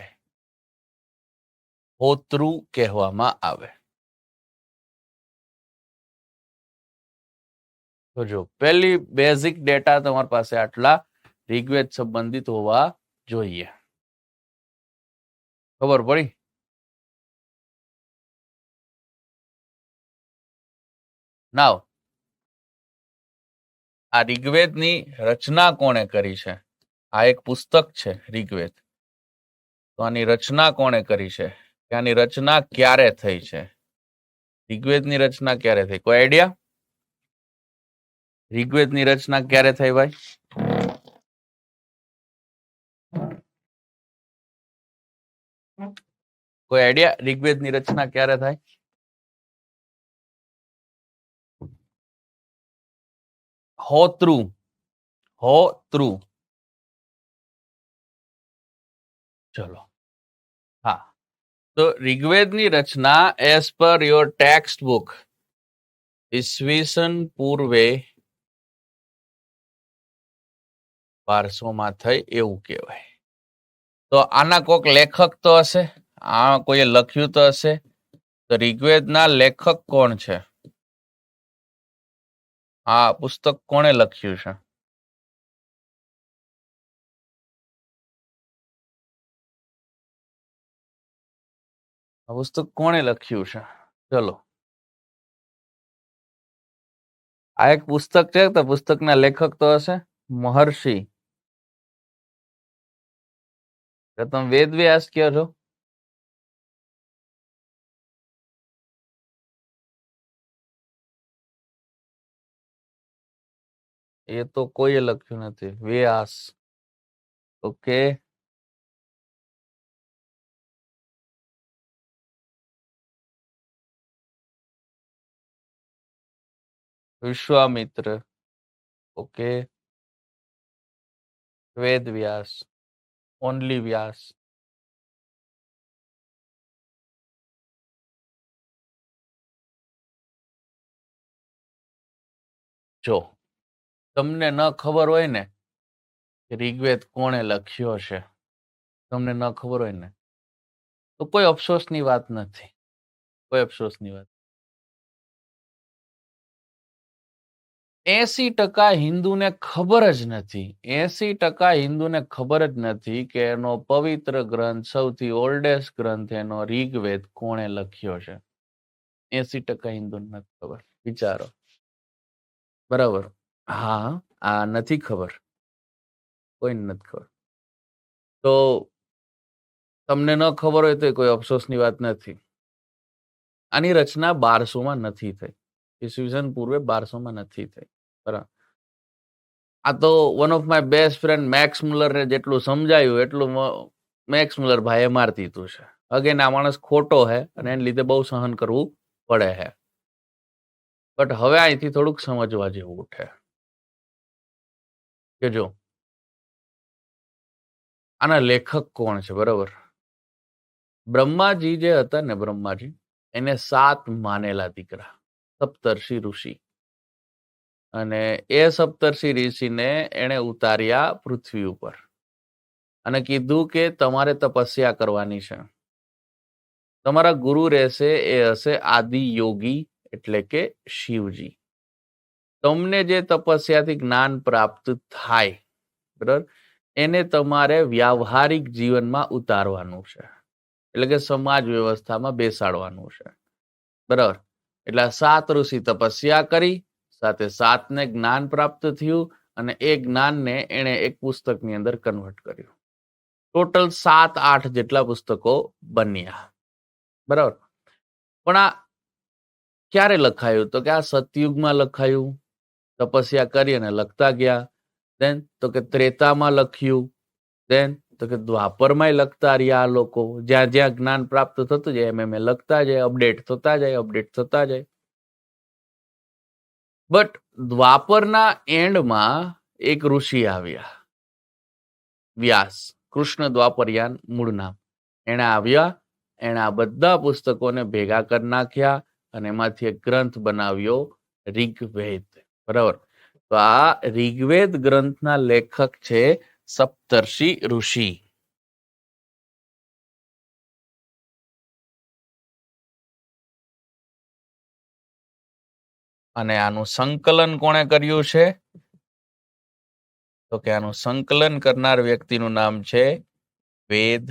હોતૃ કહેવામાં આવે. તો જો પહેલી બેઝિક ડેટા તમારી પાસે આટલા ઋગ્વેદ સંબંધિત હોવા જોઈએ. ખબર પડી? નાવ આ ઋગ્વેદની રચના કોણે કરી છે? આ એક પુસ્તક છે ઋગ્વેદ. તો આની રચના કોણે કરી છે? આની રચના ક્યારે થઈ છે? ઋગ્વેદની રચના ક્યારે થઈ? કોઈ આઈડિયા? ઋગ્વેદની રચના ક્યારે થઈ ભાઈ? કોઈ આઈડિયા? ઋગ્વેદની રચના ક્યારે થાય? હોતૃ. ચલો હા, તો ઋગ્વેદની રચના as per your text book ઈસવીસન પૂર્વે 1200 થઈ એવું કહેવાય. તો આના કોઈક લેખક તો હશે, આ કોઈએ લખ્યું તો હશે. તો ઋગ્વેદના લેખક કોણ છે? આ પુસ્તક કોણે લખ્યું છે? આ પુસ્તક કોણે લખ્યું છે? ચલો, આ એક પુસ્તક છે તો પુસ્તકના લેખક તો હશે મહર્ષિ. તમે વેદ વ્યાસ કહો છો? એ તો કોઈએ લખ્યું નથી. વ્યાસ. ઓકે, વિશ્વામિત્ર. ઓકે, વેદ વ્યાસ. ઓનલી વ્યાસ. જો તમને ન ખબર હોય ને કે ઋગ્વેદ કોણે લખ્યો છે, તમને ન ખબર હોય ને તો કોઈ અફસોસની વાત નથી. કોઈ અફસોસની વાત. 80% હિન્દુને ખબર જ નથી. 80% હિન્દુને ખબર જ નથી કે એનો પવિત્ર ગ્રંથ, સૌથી ઓલ્ડેસ્ટ ગ્રંથ એનો ઋગ્વેદ કોણે લખ્યો છે. 80% હિન્દુને નથી ખબર. વિચારો. બરાબર? હા, આ નથી ખબર. કોઈને નથી ખબર. તો તમને ન ખબર હોય તો કોઈ અફસોસની વાત નથી. આની રચના 1200 નથી થઈ. ઈસવીસન પૂર્વે 1200 નથી થઈ. બરાબર? આ તો one of my best friend max મુલરને જેટલું સમજાયું એટલું મેક્સ મુલર ભાઈએ મારી દીધું છે. અગેન આ માણસ ખોટો હે અને એને લીધે બહુ સહન કરવું પડે છે. બટ હવે અહીંથી થોડુંક સમજવા જેવું છે કે જો આના લેખક કોણ છે. બરાબર? બ્રહ્માજી જે હતા ને, બ્રહ્માજી એને 7 માનેલા દીકરા, સપ્તર્ષિ ઋષિ. અને એ સપ્તર્ષિ ઋષિને એને ઉતાર્યા પૃથ્વી ઉપર અને કીધું કે તમારે તપસ્યા કરવાની છે. તમારા ગુરુ રહેશે એ હશે આદિ યોગી એટલે કે શિવજી. તમને જે તપસ્યાથી જ્ઞાન પ્રાપ્ત થાય, બરાબર, એને તમારે વ્યાવહારિક જીવનમાં ઉતારવાનું છે. એટલે કે સમાજ વ્યવસ્થામાં બેસાડવાનું છે. બરાબર? એટલે 7 ઋષિ તપસ્યા કરી, સાથે 7ને જ્ઞાન પ્રાપ્ત થયું અને એ જ્ઞાનને એને એક પુસ્તકની અંદર કન્વર્ટ કર્યું. ટોટલ 7-8 જેટલા પુસ્તકો બન્યા. બરાબર? પણ આ ક્યારે લખાયું? તો કે આ સતયુગમાં લખાયું. તપસ્યા કરી અને લખતા ગયા. દેન તો કે ત્રેતામાં લખ્યું. દેન તો કે દ્વાપરમાં લખતા રહ્યા આ લોકો. જ્યાં જ્યાં જ્ઞાન પ્રાપ્ત થતું જાય એમ લખતા જાય, અપડેટ થતા જાય. બટ દ્વાપરના એન્ડમાં એક ઋષિ આવ્યા, વ્યાસ, કૃષ્ણ દ્વાપરયાન મૂળ નામ. એણે આવ્યા, એણે આ બધા પુસ્તકોને ભેગા કરી નાખ્યા અને એમાંથી એક ગ્રંથ બનાવ્યો, ઋગ્વેદ. બરાબર. તો આ ઋગ્વેદ ગ્રંથના લેખક છે સપ્તર્ષિ ઋષિ. અને આનું સંકલન કોણે કર્યું છે? તો કે આનું સંકલન કરનાર વ્યક્તિનું નામ છે વેદ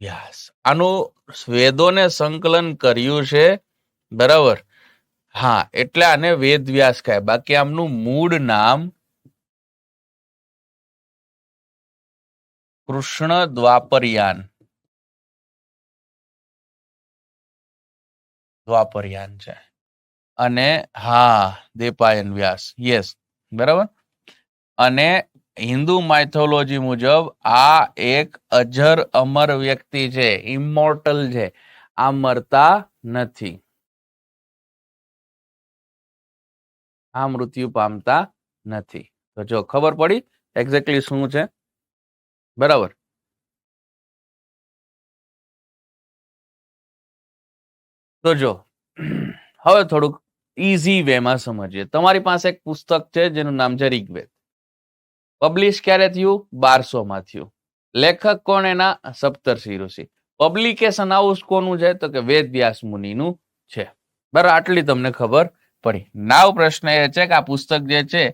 વ્યાસ. આનું વેદોને સંકલન કર્યું છે. બરાબર. હા, એટલે આને વેદ વ્યાસ કહે. બાકી આમનું મૂળ નામ કૃષ્ણ દ્વાપરયાન છે. અને હા, દેપાયન વ્યાસ. યસ, બરાબર. અને હિન્દુ માઇથોલોજી મુજબ આ એક અજર અમર વ્યક્તિ છે, ઇમોર્ટલ છે. આ મરતા નથી, આ મૃત્યુ પામતા નથી. તો જો ખબર પડી એક્ઝેક્ટલી શું છે. બરાબર. તો જો હવે થોડુંક ઈઝી વેમાં સમજીએ. તમારી પાસે એક પુસ્તક છે જેનું નામ છે ઋગ્વેદ. પબ્લિશ ક્યારે થયું? 1200 થયું. લેખક કોણ એના? સપ્તર્ષિ ઋષિ. પબ્લિકેશન હાઉસ કોનું છે? તો કે વેદ વ્યાસ મુનિનું છે. બરાબર, આટલી તમને ખબર પડી. નાવ પ્રશ્ન એ છે કે આ પુસ્તક જે છે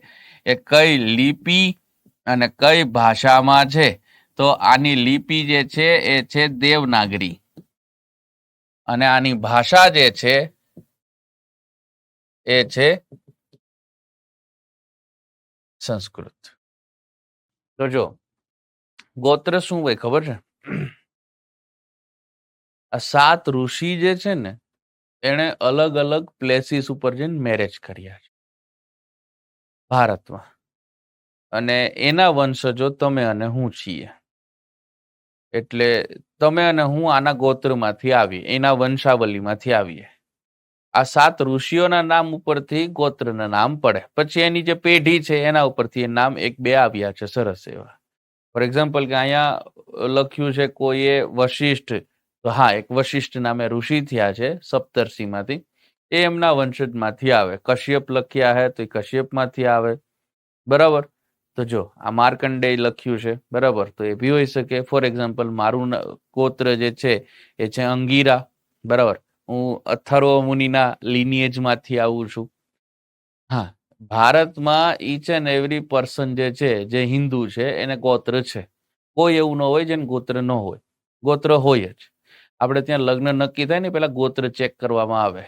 એ કઈ લિપિ અને કઈ ભાષામાં છે? તો આની લિપિ જે છે એ છે દેવનાગરી અને આની ભાષા જે છે એ છે સંસ્કૃત. તો જો ગોત્ર શું હોય ખબર છે? આ 7 ઋષિ જે છે ને એને અલગ અલગ પ્લેસીસ ઉપર જઈને મેરેજ કર્યા છે ભારતમાં. અને એના વંશજો તમે અને હું છીએ. એટલે તમે અને હું આના ગોત્રમાંથી આવીએ, એના વંશાવલીમાંથી આવીએ. આ 7 ઋષિઓના નામ ઉપરથી ગોત્રના નામ પડે. પછી એની જે પેઢી છે એના ઉપરથી એ નામ 1-2 આવ્યા છે સરસ એવા. ફોર એક્ઝામ્પલ કે અહીંયા લખ્યું છે કોઈએ વશિષ્ઠ, તો હા, એક વશિષ્ઠ નામે ઋષિ થયા છે સપ્તર્ષિમાંથી, એ એમના વંશજમાંથી આવે. કશ્યપ લખ્યા હે તો એ કશ્યપમાંથી આવે. બરાબર. તો જો આ માર્કંડેય લખ્યું છે, બરાબર, તો એ બી હોઈ શકે. ફોર એક્ઝામ્પલ મારું ગોત્ર જે છે એ છે અંગીરા. બરાબર, હું અથર્વ મુનિના લિનિએજમાંથી આવું છું. હા, ભારતમાં ઈચ એન્ડ એવરી પર્સન જે છે જે હિન્દુ છે એને ગોત્ર છે. કોઈ એવું ન હોય જેને ગોત્ર ન હોય. ગોત્ર હોય જ. આપણે ત્યાં લગ્ન નક્કી થાય ને પેલા ગોત્ર ચેક કરવામાં આવે.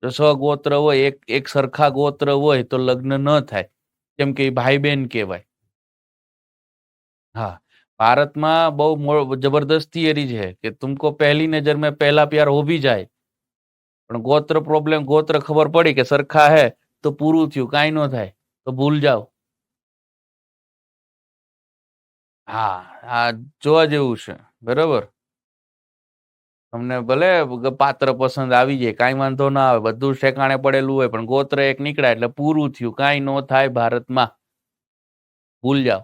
જો સ્વગોત્ર હોય, એક સરખા ગોત્ર હોય તો લગ્ન ન થાય, કેમ કે ભાઈ બહેન કહેવાય. હા, ભારતમાં બહુ જબરદસ્ત થિયરી છે કે તુમકો પહેલી નજર મેં પહેલા પ્યાર હો ભી જાય, પણ ગોત્ર પ્રોબ્લેમ, ગોત્ર ખબર પડી કે સરખા હે તો પૂરું થયું, કાંઈ ન થાય તો ભૂલ જાઓ. હા, આ જોવા જેવું છે. બરાબર. તમને ભલે પાત્ર પસંદ આવી જાય, કાંઈ વાંધો ના આવે, બધું ઠેકાણે પડેલું હોય, પણ ગોત્ર એક નીકળ્યા એટલે પૂરું થયું, કાંઈ ન થાય ભારતમાં. ભૂલ જાઓ,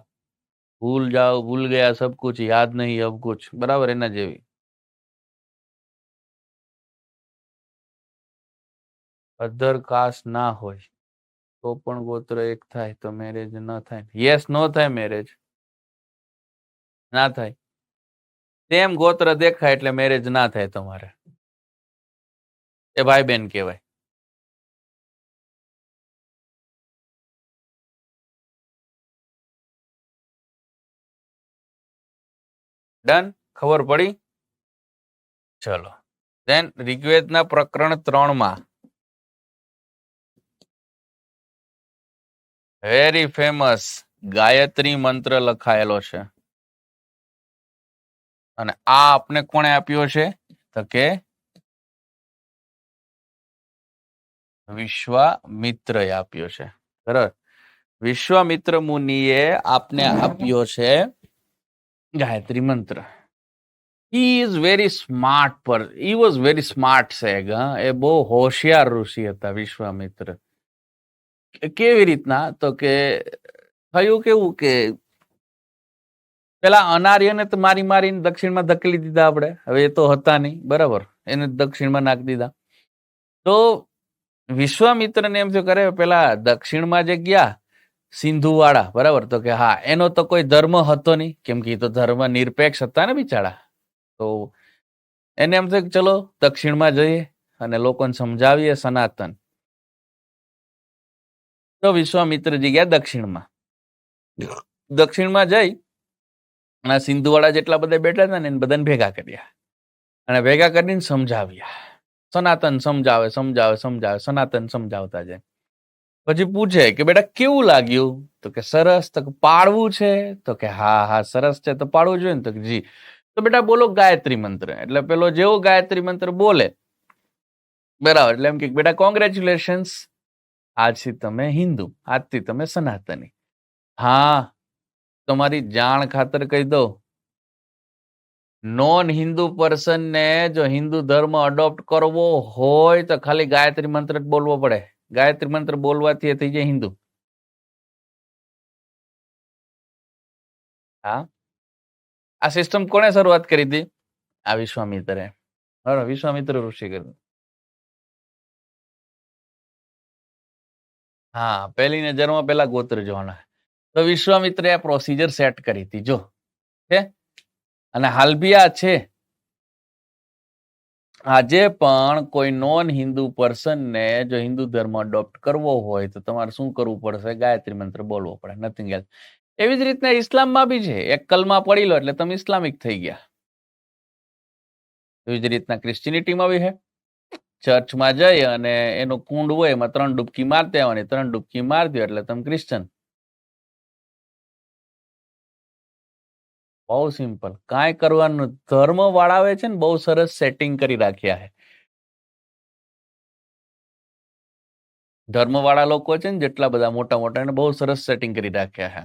ભૂલ જાઓ, ભૂલ ગયા સબ કુછ, યાદ નહીં અબ કુછ. બરાબર, એના જેવી. અધર કાસ્ટ ના હોય તો પણ ગોત્ર એક થાય તો મેરેજ ન થાય. યસ, નો થાય મેરેજ, ના થાય. તેમ ગોત્ર દેખાય એટલે મેરેજ ના થાય તમારે. એ ભાઈ બેન કહેવાય. ડન, ખબર પડી? ચલો દેન ઋગ્વેદના પ્રકરણ 3 વેરી ફેમસ ગાયત્રી મંત્ર લખાયેલો છે. અને આ આપને કોણે આપ્યો છે? તો કે વિશ્વામિત્રએ આપ્યો છે. બરાબર. વિશ્વામિત્ર મુનિએ આપને આપ્યો છે ગાયત્રી મંત્ર. He is very smart he was very smart sag. એ બહુ હોશિયાર ઋષિ હતા વિશ્વામિત્ર. કેવી રીતના તો કે થયું કેવું કે પેલા અનાર્યને તો મારી મારીને દક્ષિણમાં ધકેલી દીધા આપણે. હવે એ તો હતા નહીં, બરાબર, એને દક્ષિણમાં નાખી દીધા. તો વિશ્વામિત્રને એમ થયું, કરે પેલા દક્ષિણમાં જે ગયા સિંધુ વાળા, બરાબર, તો કે હા એનો તો કોઈ ધર્મ હતો નહીં, કેમ કે એ તો ધર્મ નિરપેક્ષ હતા ને બિચારા. તો એને એમ થયું કે ચલો દક્ષિણમાં જઈએ અને લોકોને સમજાવીએ સનાતન. તો વિશ્વામિત્રજી ગયા દક્ષિણમાં. દક્ષિણમાં જઈ અને સિંધુવાળા જેટલા બધા બેઠા હતા ને એને બધાને ભેગા કર્યા અને ભેગા કરીને સમજાવ્યા. સનાતન સમજાવે સમજાવે સમજાવે, સનાતન સમજાવતા જાય. પછી પૂછે કે બેટા કેવું લાગ્યું? તો કે સરસ. તો પાડવું છે? તો કે હા હા સરસ છે, તો પાડવું જોઈએ ને? તો કે જી. તો બેટા બોલો ગાયત્રી મંત્ર. એટલે પેલો જેવો ગાયત્રી મંત્ર બોલે, બરાબર, એટલે એમ કે બેટા કોંગ્રેચ્યુલેશન્સ, આજથી તમે હિન્દુ, આજથી તમે સનાતની. હા, તમારી જાણ ખાતર કહી દો, નોન હિન્દુ પર્સન ને જો હિન્દુ ધર્મ અડોપ્ટ કરવો હોય તો ખાલી ગાયત્રી મંત્ર જ બોલવો પડે. ગાયત્રી મંત્ર બોલવાથી એ થઈ જાય હિન્દુ. હા, આ સિસ્ટમ કોણે શરૂઆત કરી હતી? આ વિશ્વામિત્રે. બરાબર, વિશ્વામિત્ર ઋષિ કર્યું. હા, પહેલી નજરમાં પેલા ગોત્ર જોવાના. તો વિશ્વામિત્રે આ પ્રોસિજર સેટ કરી હતી, જો છે. અને હાલ બી આ છે. આજે પણ કોઈ નોન હિન્દુ પર્સન ને જો હિન્દુ ધર્મ અડોપ્ટ કરવો હોય તો તમારે શું કરવું પડશે? ગાયત્રી મંત્ર બોલવો પડે, નથિંગ એલ્સ. એવી જ રીતના ઇસ્લામમાં બી છે. એક કલમા પડી લો એટલે તમે ઇસ્લામિક થઈ ગયા. એવી જ રીતના ક્રિશ્ચિનિટીમાં બી છે. ચર્ચમાં જઈ અને એનો કુંડ હોય એમાં 3 ડૂબકી મારતી આવવાની. 3 ડૂબકી મારી દો એટલે તમે ક્રિશ્ચન. બહુ સિમ્પલ, કાંઈ કરવાનું. ધર્મ વાળાવે છે ને બહુ સરસ સેટિંગ કરી રાખ્યા છે. ધર્મવાળા લોકો છે ને જેટલા બધા મોટા મોટા, એને બહુ સરસ સેટિંગ કરી રાખ્યા છે.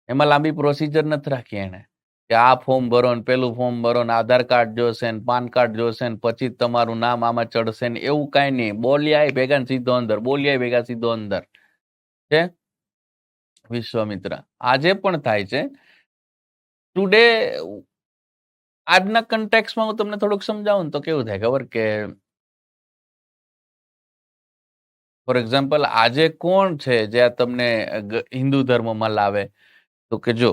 એમાં લાંબી પ્રોસિજર નથી રાખી એને કે આ ફોર્મ ભરો ને પેલું ફોર્મ ભરો ને આધાર કાર્ડ જોશે ને પાન કાર્ડ જોશે ને પછી તમારું નામ આમાં ચડશે ને એવું કાંઈ નહીં. બોલ્યા ભેગા સીધો અંદર, બોલ્યા ભેગા સીધો અંદર છે. વિશ્વામિત્ર આજે પણ થાય છે. ટુડે આજના કન્ટેક્સમાં હું તમને થોડુંક સમજાવું તો કેવું થાય ખબર કે ફોર એક્ઝામ્પલ આજે કોણ છે જે આ તમને હિન્દુ ધર્મમાં લાવે? તો કે જો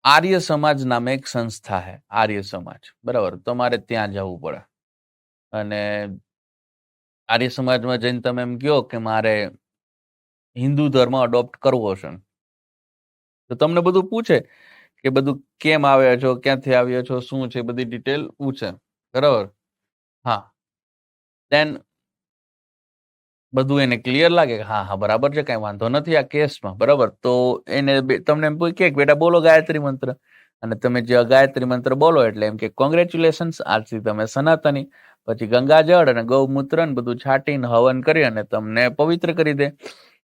આર્ય સમાજ નામે એક સંસ્થા છે, આર્ય સમાજ, બરાબર. તમારે ત્યાં જવું પડે અને આર્ય સમાજમાં જઈને તમે એમ કહો કે મારે હિન્દુ ધર્મ અડોપ્ટ કરવો છે, તો તમને બધું પૂછે કે બધું કેમ આવ્યા છો, ક્યાંથી આવ્યા છો, શું છે, બધી ડિટેલ પૂછે, બરાબર. હા, દેન બધું એને ક્લિયર લાગે કે હા હા બરાબર છે, કઈ વાંધો નથી આ કેસમાં, બરાબર. તો એને તમને એમ પૂછે કે બેટા બોલો ગાયત્રી મંત્ર, અને તમે જે ગાયત્રી મંત્ર બોલો એટલે એમ કે કોંગ્રેચ્યુલેશન્સ, આજથી તમે સનાતની. પછી ગંગાજળ અને ગૌમૂત્ર ને બધું છાંટીને હવન કરી અને તમને પવિત્ર કરી દે.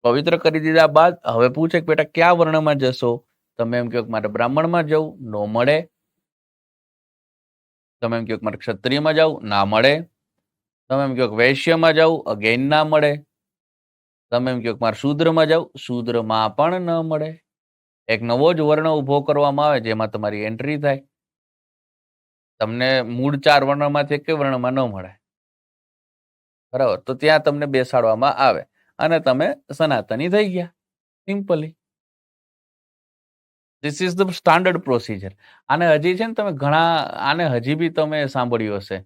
પવિત્ર કરી દીધા બાદ હવે પૂછે કે બેટા કયા વર્ણમાં જશો? તમે એમ કહો મારે બ્રાહ્મણમાં જવું, નો મળે. તમે એમ કહો મારે ક્ષત્રિયમાં જવું, ના મળે. તમે એમ કહો વૈશ્યમાં જવું, અગેન ના મળે. તમે એમ કહો મારે શૂદ્રમાં જવું, શૂદ્રમાં પણ ન મળે. એક નવો જ વર્ણ ઉભો કરવામાં આવે જેમાં તમારી એન્ટ્રી થાય. તમને મૂળ 4 વર્ણમાંથી એક વર્ણમાં ન મળે, બરાબર. તો ત્યાં તમને બેસાડવામાં આવે અને તમે સનાતની થઈ ગયા, simply. This is the standard procedure. આને હજી છે ને તમે આને હજી બી તમે સાંભળ્યું હશે.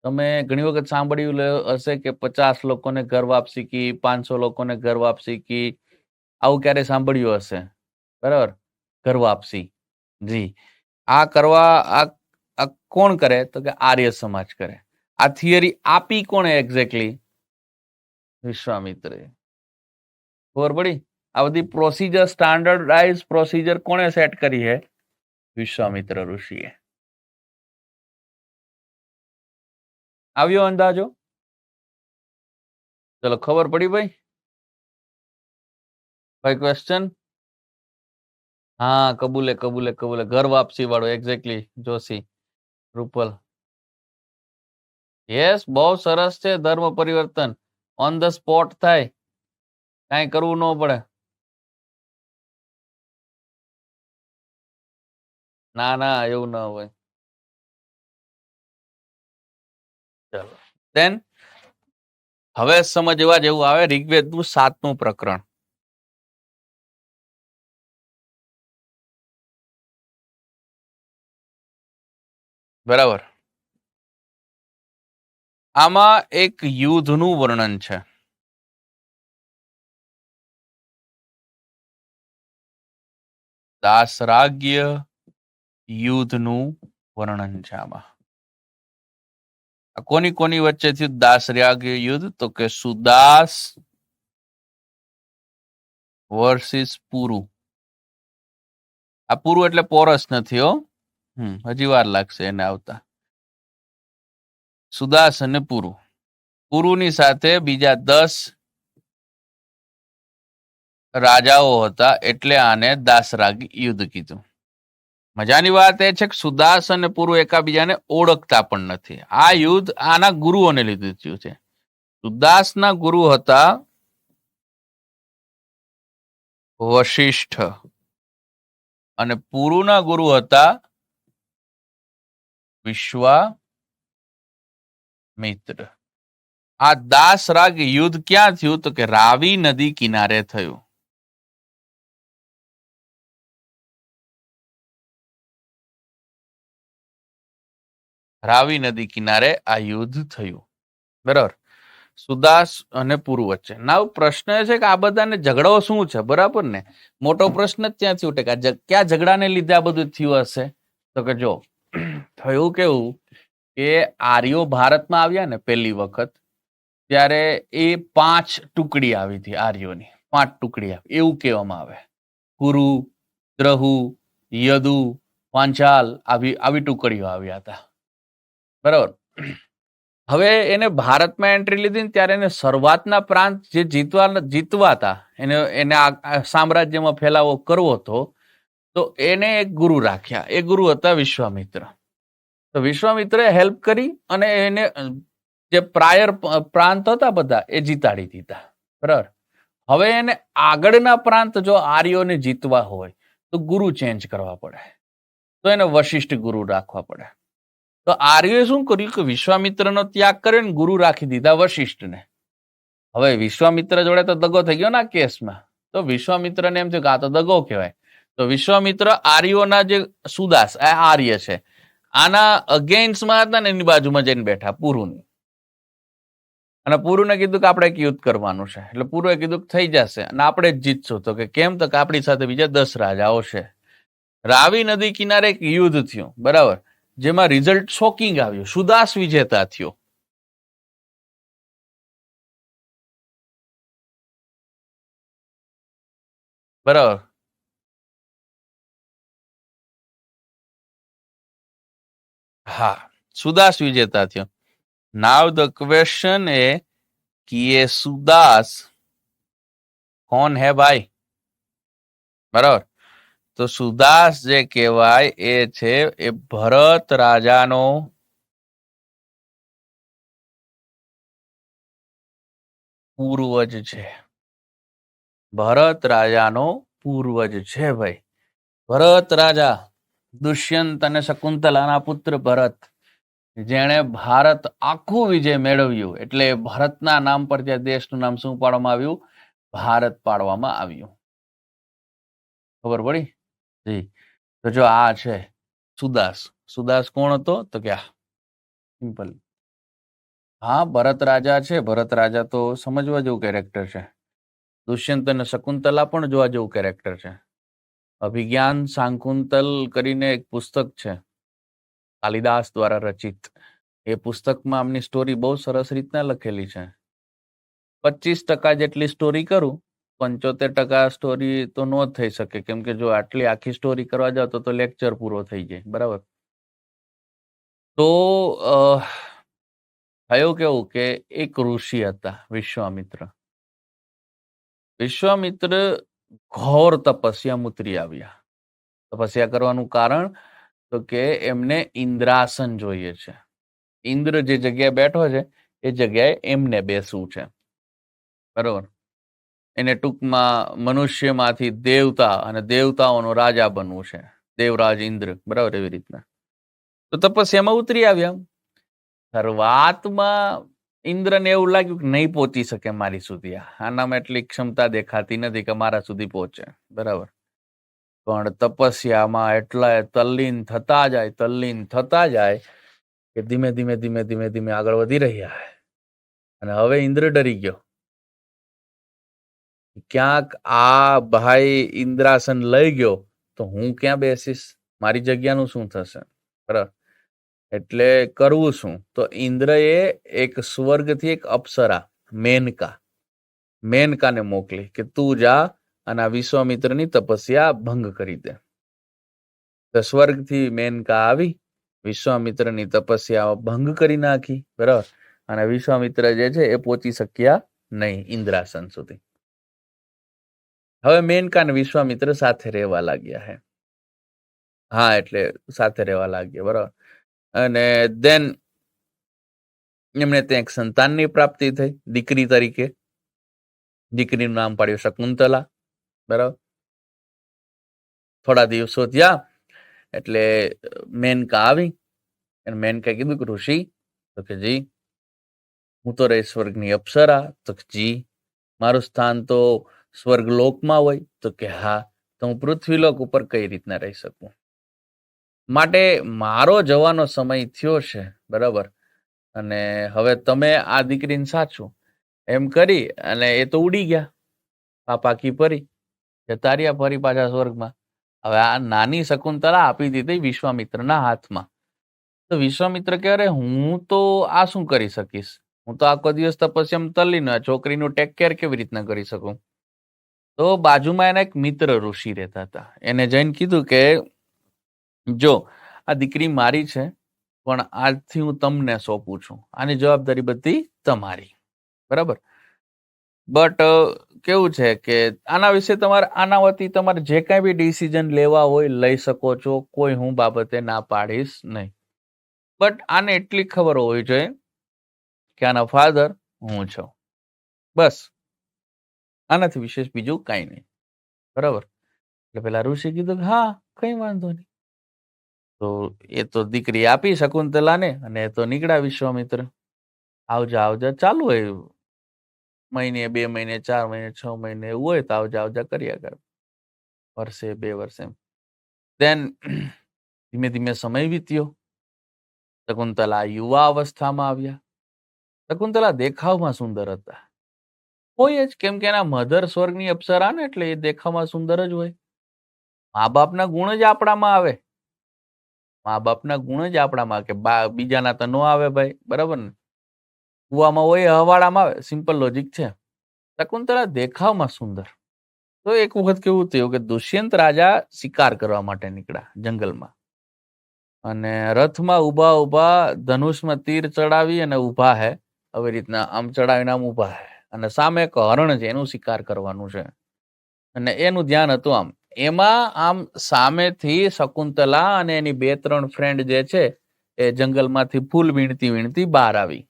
તમે ઘણી વખત સાંભળ્યું હશે કે 50 લોકોને ઘર વાપસી કી, 500 લોકોને ઘર વાપસી કી, આવું ક્યારે સાંભળ્યું હશે, બરાબર? ઘર વાપસી, જી. આ કોણ કરે? તો કે આર્ય સમાજ કરે. આ થિયરી આપી કોણે એક્ઝેક્ટલી? વિશ્વામિત્રે. ખબર પડી? આ બધી પ્રોસિજર, સ્ટાન્ડર્ડાઇઝ પ્રોસિજર કોણે સેટ કરી છે? વિશ્વામિત્ર ઋષિએ. આવ્યો અંદાજો? ચલો, ખબર પડી ભાઈ? ભાઈ ક્વેશ્ચન? હા, કબૂલે કબૂલે કબૂલે. ઘર વાપસી વાળો, એક્ઝેક્ટલી. જોશી, રૂપલ. યસ, બહુ સરસ છે. ધર્મ પરિવર્તન ઓન ધ સ્પોટ થાય, કાંઈ કરવું ન પડે. ના ના એવું ના હોય. ચલો દેન હવે સમજવા જેવું આવે ઋગ્વેદનું 7મું પ્રકરણ. બરાબર. આમાં એક યુદ્ધનું વર્ણન છે. દાસરાગ્ય યુદ્ધનું વર્ણન છે આમાં. કોની કોની વચ્ચે થયું દાસરાગ્ય યુદ્ધ? તો કે સુદાસ વર્સિસ પુરુ. આ પુરુ એટલે પોરસ નથી હો. હજી વાર લાગશે એને આવતા. સુદાસ અને પુરુ. પુરુની સાથે બીજા 10 રાજાઓ હતા, એટલે આને દાસરાગ યુદ્ધ કીધું. મજાની વાત એ છે કે સુદાસ અને પુરુ એકાબીજાને ઓળખતા પણ નથી. આ યુદ્ધ આના ગુરુઓને લીધે થયું છે. સુદાસના ગુરુ હતા વશિષ્ઠ અને પુરુના ગુરુ હતા વિશ્વામિત્ર. આ દાસરાગ યુદ્ધ ક્યાં થયું? તો કે રાવી નદી કિનારે થયું. રાવી નદી કિનારે આ યુદ્ધ થયું. બરાબર. સુદાસ અને પુરુ વચ્ચે. નાવ પ્રશ્ન એ છે કે આ બધાને ઝઘડો શું છે? બરાબર ને? મોટો પ્રશ્ન જ ત્યાંથી ઉઠે કે ક્યાં ઝઘડાને લીધે આ બધું થયું હશે? તો કે જો થયું કેવું કે આર્યો ભારતમાં આવ્યા ને પહેલી વખત, ત્યારે એ 5 ટુકડી આવી હતી આર્યોની. 5 ટુકડી આવી એવું કહેવામાં આવે. કુરુ, દ્રહુ, યદુ, પાંચાલ આવી ટુકડીઓ આવ્યા હતા. બરાબર. હવે એને ભારતમાં એન્ટ્રી લીધી ને ત્યારે એને શરૂઆતના પ્રાંત જે જીતવા હતા, એને સામ્રાજ્યમાં ફેલાવો કરવો હતો, તો એને એક ગુરુ રાખ્યા. એ ગુરુ હતા વિશ્વામિત્ર. તો વિશ્વામિત્રે હેલ્પ કરી અને એને જે પ્રાયર પ્રાંત હતા બધા એ જીતાડી દીધા. બરાબર. હવે એને આગળના પ્રાંત જો આર્યોને જીતવા હોય તો ગુરુ ચેન્જ કરવા પડે. તો એને વશિષ્ઠ ગુરુ રાખવા પડે. તો આર્યોએ શું કર્યું કે વિશ્વામિત્રનો ત્યાગ કર્યો ને ગુરુ રાખી દીધા વશિષ્ઠને. હવે વિશ્વામિત્ર જોડે તો દગો થઈ ગયો ના કેસમાં. તો વિશ્વામિત્રને એમ થયું કે આ તો દગો કહેવાય. તો વિશ્વામિત્ર આર્યોના જે સુદાસ આ આર્ય છે આના અગેન્સ્ટમાં હતા ને એની બાજુમાં જઈને બેઠા પુરુની. અને પુરુને કીધું કે આપણે એક યુદ્ધ કરવાનું છે. એટલે પુરુએ કીધું થઈ જશે અને આપણે જ જીતશું. તો કે કેમ? તો કે આપણી સાથે બીજા 10 રાજાઓ છે. રાવી નદી કિનારે એક યુદ્ધ થયું. બરાબર. જેમાં રિઝલ્ટ શોકિંગ આવ્યું. સુદાસ વિજેતા થયો. બરાબર. હા, સુદાસ વિજેતા થયો. નાવ ધ ક્વેશ્ચન એ कि ये सुदास कौन है भाई? બરાબર. તો સુદાસ જે કહેવાય એ છે એ ભરત રાજાનો પૂર્વજ છે. ભરત રાજાનો પૂર્વજ છે ભાઈ. ભરત રાજા દુષ્યંત અને શકુંતલાના પુત્ર ભરત, જેણે ભારત આખું વિજય મેળવ્યું. એટલે ભારતના નામ પર ત્યાં દેશનું નામ શું પાડવામાં આવ્યું? ભારત પાડવામાં આવ્યું. ખબર પડી? જી. તો જો આ છે સુદાસ. સુદાસ કોણ હતો? તો કે સિમ્પલ. હા, ભરત રાજા છે. ભરત રાજા તો સમજવા જેવું કેરેક્ટર છે. દુષ્યંત અને શકુંતલા પણ જોવા જેવું કેરેક્ટર છે. અભિજ્ઞાન શાકુંતલ કરીને એક પુસ્તક છે કાલિદાસ દ્વારા રચિત. એ પુસ્તકમાં આમની સ્ટોરી બહુ સરસ રીતના લખેલી છે. 25% જેટલી સ્ટોરી કરું, 75% સ્ટોરી તો ન થઈ શકે, કેમ કે જો આટલી આખી સ્ટોરી કરવા જાવ તો લેક્ચર પૂરો થઈ જાય. બરાબર. તો થયું કેવું કે એક ઋષિ હતા વિશ્વામિત્ર. વિશ્વામિત્ર ઘોર તપસ્યા ઉતરી આવ્યા. તપસ્યા કરવાનું કારણ તો કે એમને ઇન્દ્રાસન જોઈએ છે. ઇન્દ્ર જે જગ્યાએ બેઠો છે એ જગ્યાએ એમને બેસવું છે. બરોબર. એને ટૂંકમાં મનુષ્યમાંથી દેવતા અને દેવતાઓનો રાજા બનવું છે, દેવરાજ ઇન્દ્ર, બરાબર, એવી રીતના. તો તપસ્યામાં ઉતરી આવ્યા. શરૂઆતમાં ઇન્દ્રને એવું લાગ્યું કે નહીં પહોંચી શકે મારી સુધી, આનામાં એટલી ક્ષમતા દેખાતી નથી કે મારા સુધી પહોંચે, બરાબર. પણ તપસ્યામાં એટલા તલ્લીન થતા જાય કે ધીમે ધીમે ધીમે ધીમે ધીમે આગળ વધી રહ્યા. અને હવે ઇન્દ્ર ડરી ગયો. ક્યાંક આ ભાઈ ઇન્દ્રાસન લઈ ગયો તો હું ક્યાં બેસીશ, મારી જગ્યાનું શું થશે, બરાબર. એટલે કરવું શું? તો ઇન્દ્રએ એક સ્વર્ગથી એક અપ્સરા મેનકાને મોકલી કે તું જા અને આ વિશ્વામિત્રની તપસ્યા ભંગ કરી દે. તો સ્વર્ગથી મેનકા આવી, વિશ્વામિત્રની તપસ્યા ભંગ કરી નાખી, બરાબર. અને વિશ્વામિત્ર જે છે એ પહોંચી શક્યા નહીં ઇન્દ્રાસન સુધી. હવે મેનકા અને વિશ્વામિત્ર સાથે રહેવા લાગ્યા હે. હા, એટલે સાથે રહેવા લાગ્યા, બરાબર. અને દેન એમને ત્યાં એક સંતાનની પ્રાપ્તિ થઈ, દીકરી તરીકે. દીકરીનું નામ પાડ્યું શકુંતલા, બરાબર. થોડા દિવસો થયા એટલે મેનકા આવી અને મેનકા કીધું કે ઋષિ, તો કે જી. હું તો રહી સ્વર્ગની અપ્સરા, તો કે જી. મારું સ્થાન તો સ્વર્ગલોકમાં હોય, તો કે હા. તો હું પૃથ્વીલોક ઉપર કઈ રીતના રહી શકું? માટે મારો જવાનો સમય થયો છે, બરાબર. અને હવે તમે આ દીકરીને સાચું એમ કરી અને એ તો ઉડી ગયા, પાપાકી પરી જતા રહ્યા ફરી પાછા સ્વર્ગમાં. હવે આ નાની શકુંતલા આપી દીધી વિશ્વામિત્રના હાથમાં. તો વિશ્વામિત્ર કહે, અરે હું તો આ શું કરી શકીશ? હું તો આખો દિવસ તપસ્યામાં તલ્લીન, છોકરીનું ટેક કેર કેવી રીતના કરી શકું? તો બાજુમાં એના એક મિત્ર ઋષિ રહેતા હતા. એને જઈને કીધું કે જો આ દીકરી મારી છે, પણ આજથી હું તમને સોંપું છું, આની જવાબદારી બધી તમારી, બરાબર. બટ કેવું છે કે આના વિશે તમારે આના વતી તમારે જે કાંઈ બી ડિસિઝન લેવા હોય લઈ શકો છો, કોઈ હું બાબતે ના પાડીશ નહીં. બટ આને એટલી ખબર હોવી જોઈએ કે આના ફાધર હું છું, બસ. આનાથી વિશેષ બીજું કાંઈ નહીં, બરાબર. એટલે પેલા ઋષિ કીધું કે હા, કઈ વાંધો નહીં. તો એ તો દીકરી આપી શકુંતલાને અને એ તો નીકળ્યા વિશ્વામિત્ર. આવજા ચાલુ હોય, મહિને 2 મહિને 4 મહિને 6 મહિને એવું હોય તો આવજા કર્યા કરે, વર્ષે 2 વર્ષે. દેન ધીમે ધીમે સમય વીત્યો. શકુંતલા યુવા અવસ્થામાં આવ્યા. શકુંતલા દેખાવમાં સુંદર હતા, હોય જ, કેમ કે એના મધર સ્વર્ગની અપ્સરા ને, એટલે એ દેખાવમાં સુંદર જ હોય. મા બાપના ગુણ જ આપણામાં આવે, કે બીજાના તો ન આવે ભાઈ, બરાબર ને. કુવામાં હોય હવાડામાં આવે, સિમ્પલ લોજિક છે. શકુંતલા દેખાવમાં સુંદર. તો એક વખત કેવું થયું કે દુષ્યંત રાજા શિકાર કરવા માટે નીકળ્યા જંગલમાં, અને રથમાં ઉભા ધનુષમાં તીર ચડાવી અને ઉભા હે, આવી રીતના આમ ચડાવીને આમ ઉભા હે, અને સામે એક હરણ છે, એનું શિકાર કરવાનું છે, અને એનું ધ્યાન હતું આમ. એમાં આમ સામેથી શકુંતલા અને એની 2-3 ફ્રેન્ડ જે છે એ જંગલમાંથી ફૂલ વીણતી બહાર આવી.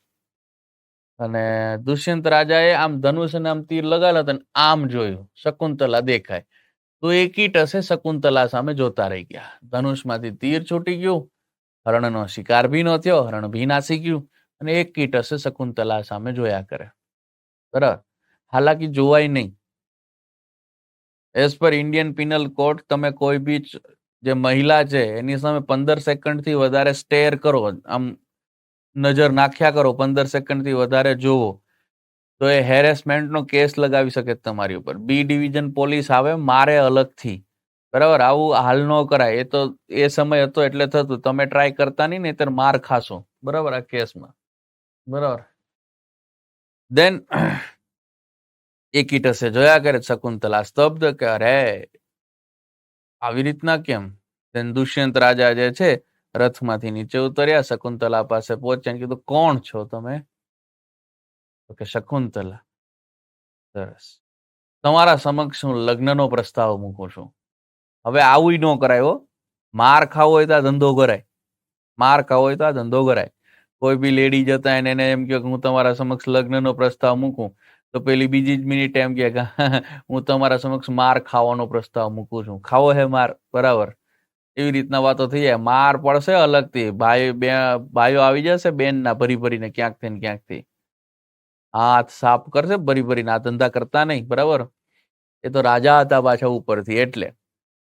અને દુષ્યંત રાજાએ આમ ધનુષ અને આમ તીર લગાવેલા હતા, આમ જોયું, શકુંતલા દેખાય. તો એક ટસે શકુંતલા સામે જોતા રહી ગયા. ધનુષમાંથી તીર છૂટી ગયું, હરણનો શિકાર ભી ન થયો, હરણ ભી નાસી ગયું, અને એક ટસે શકુંતલા સામે જોયા કરે, બરાબર. હાલાકી જોવાય નહીં. As per Indian penal code, તમે કોઈ બી જે મહિલા છે એની સામે 15 સેકન્ડથી વધારે સ્ટેર કરો, આમ નજર નાખ્યા કરો, 15 સેકન્ડથી વધારે જોવો, તો એ હેરેસમેન્ટનો કેસ લગાવી શકે તમારી ઉપર. બી ડિવિઝન પોલીસ આવે, મારે અલગથી, બરાબર. આવું હાલ ન કરાય. એ તો એ સમય હતો એટલે થતું, તમે ટ્રાય કરતા નહીં, નહીતર માર ખાશો, બરાબર, આ કેસમાં, બરાબર. દેન એકીટસે જોયા કરે, શકુંતલા સ્તબ્ધ, કે અરે આવી રીતના કેમ? દેન દુષ્યંત રાજા જે છે રથમાંથી નીચે ઉતર્યા, શકુંતલા પાસે પહોંચ્યા, કીધું કોણ છો તમે? તો કે શકુંતલા. સરસ, તમારા સમક્ષ હું લગ્નનો પ્રસ્તાવ મૂકું છું. હવે આવું ન કરાય, માર ખાવો હોય તો આ ધંધો કરાય. કોઈ બી લેડી જતા એને એમ કહ્યું કે હું તમારા સમક્ષ લગ્નનો પ્રસ્તાવ મૂકું, તો પેલી બીજી જ મિનિટ એમ કે હું તમારા સમક્ષ માર ખાવાનો પ્રસ્તાવ મૂકું છું. ખાવો હે માર, બરાબર. એવી રીતના વાતો થઈ જાય. માર પડશે અલગથી, ભાઈઓ આવી જશે બેનના ભરીને ક્યાંકથી ને ક્યાંકથી. હાથ સાફ કરશે ભરીને. આ ધંધા કરતા નહીં, બરાબર. એ તો રાજા હતા પાછા ઉપરથી.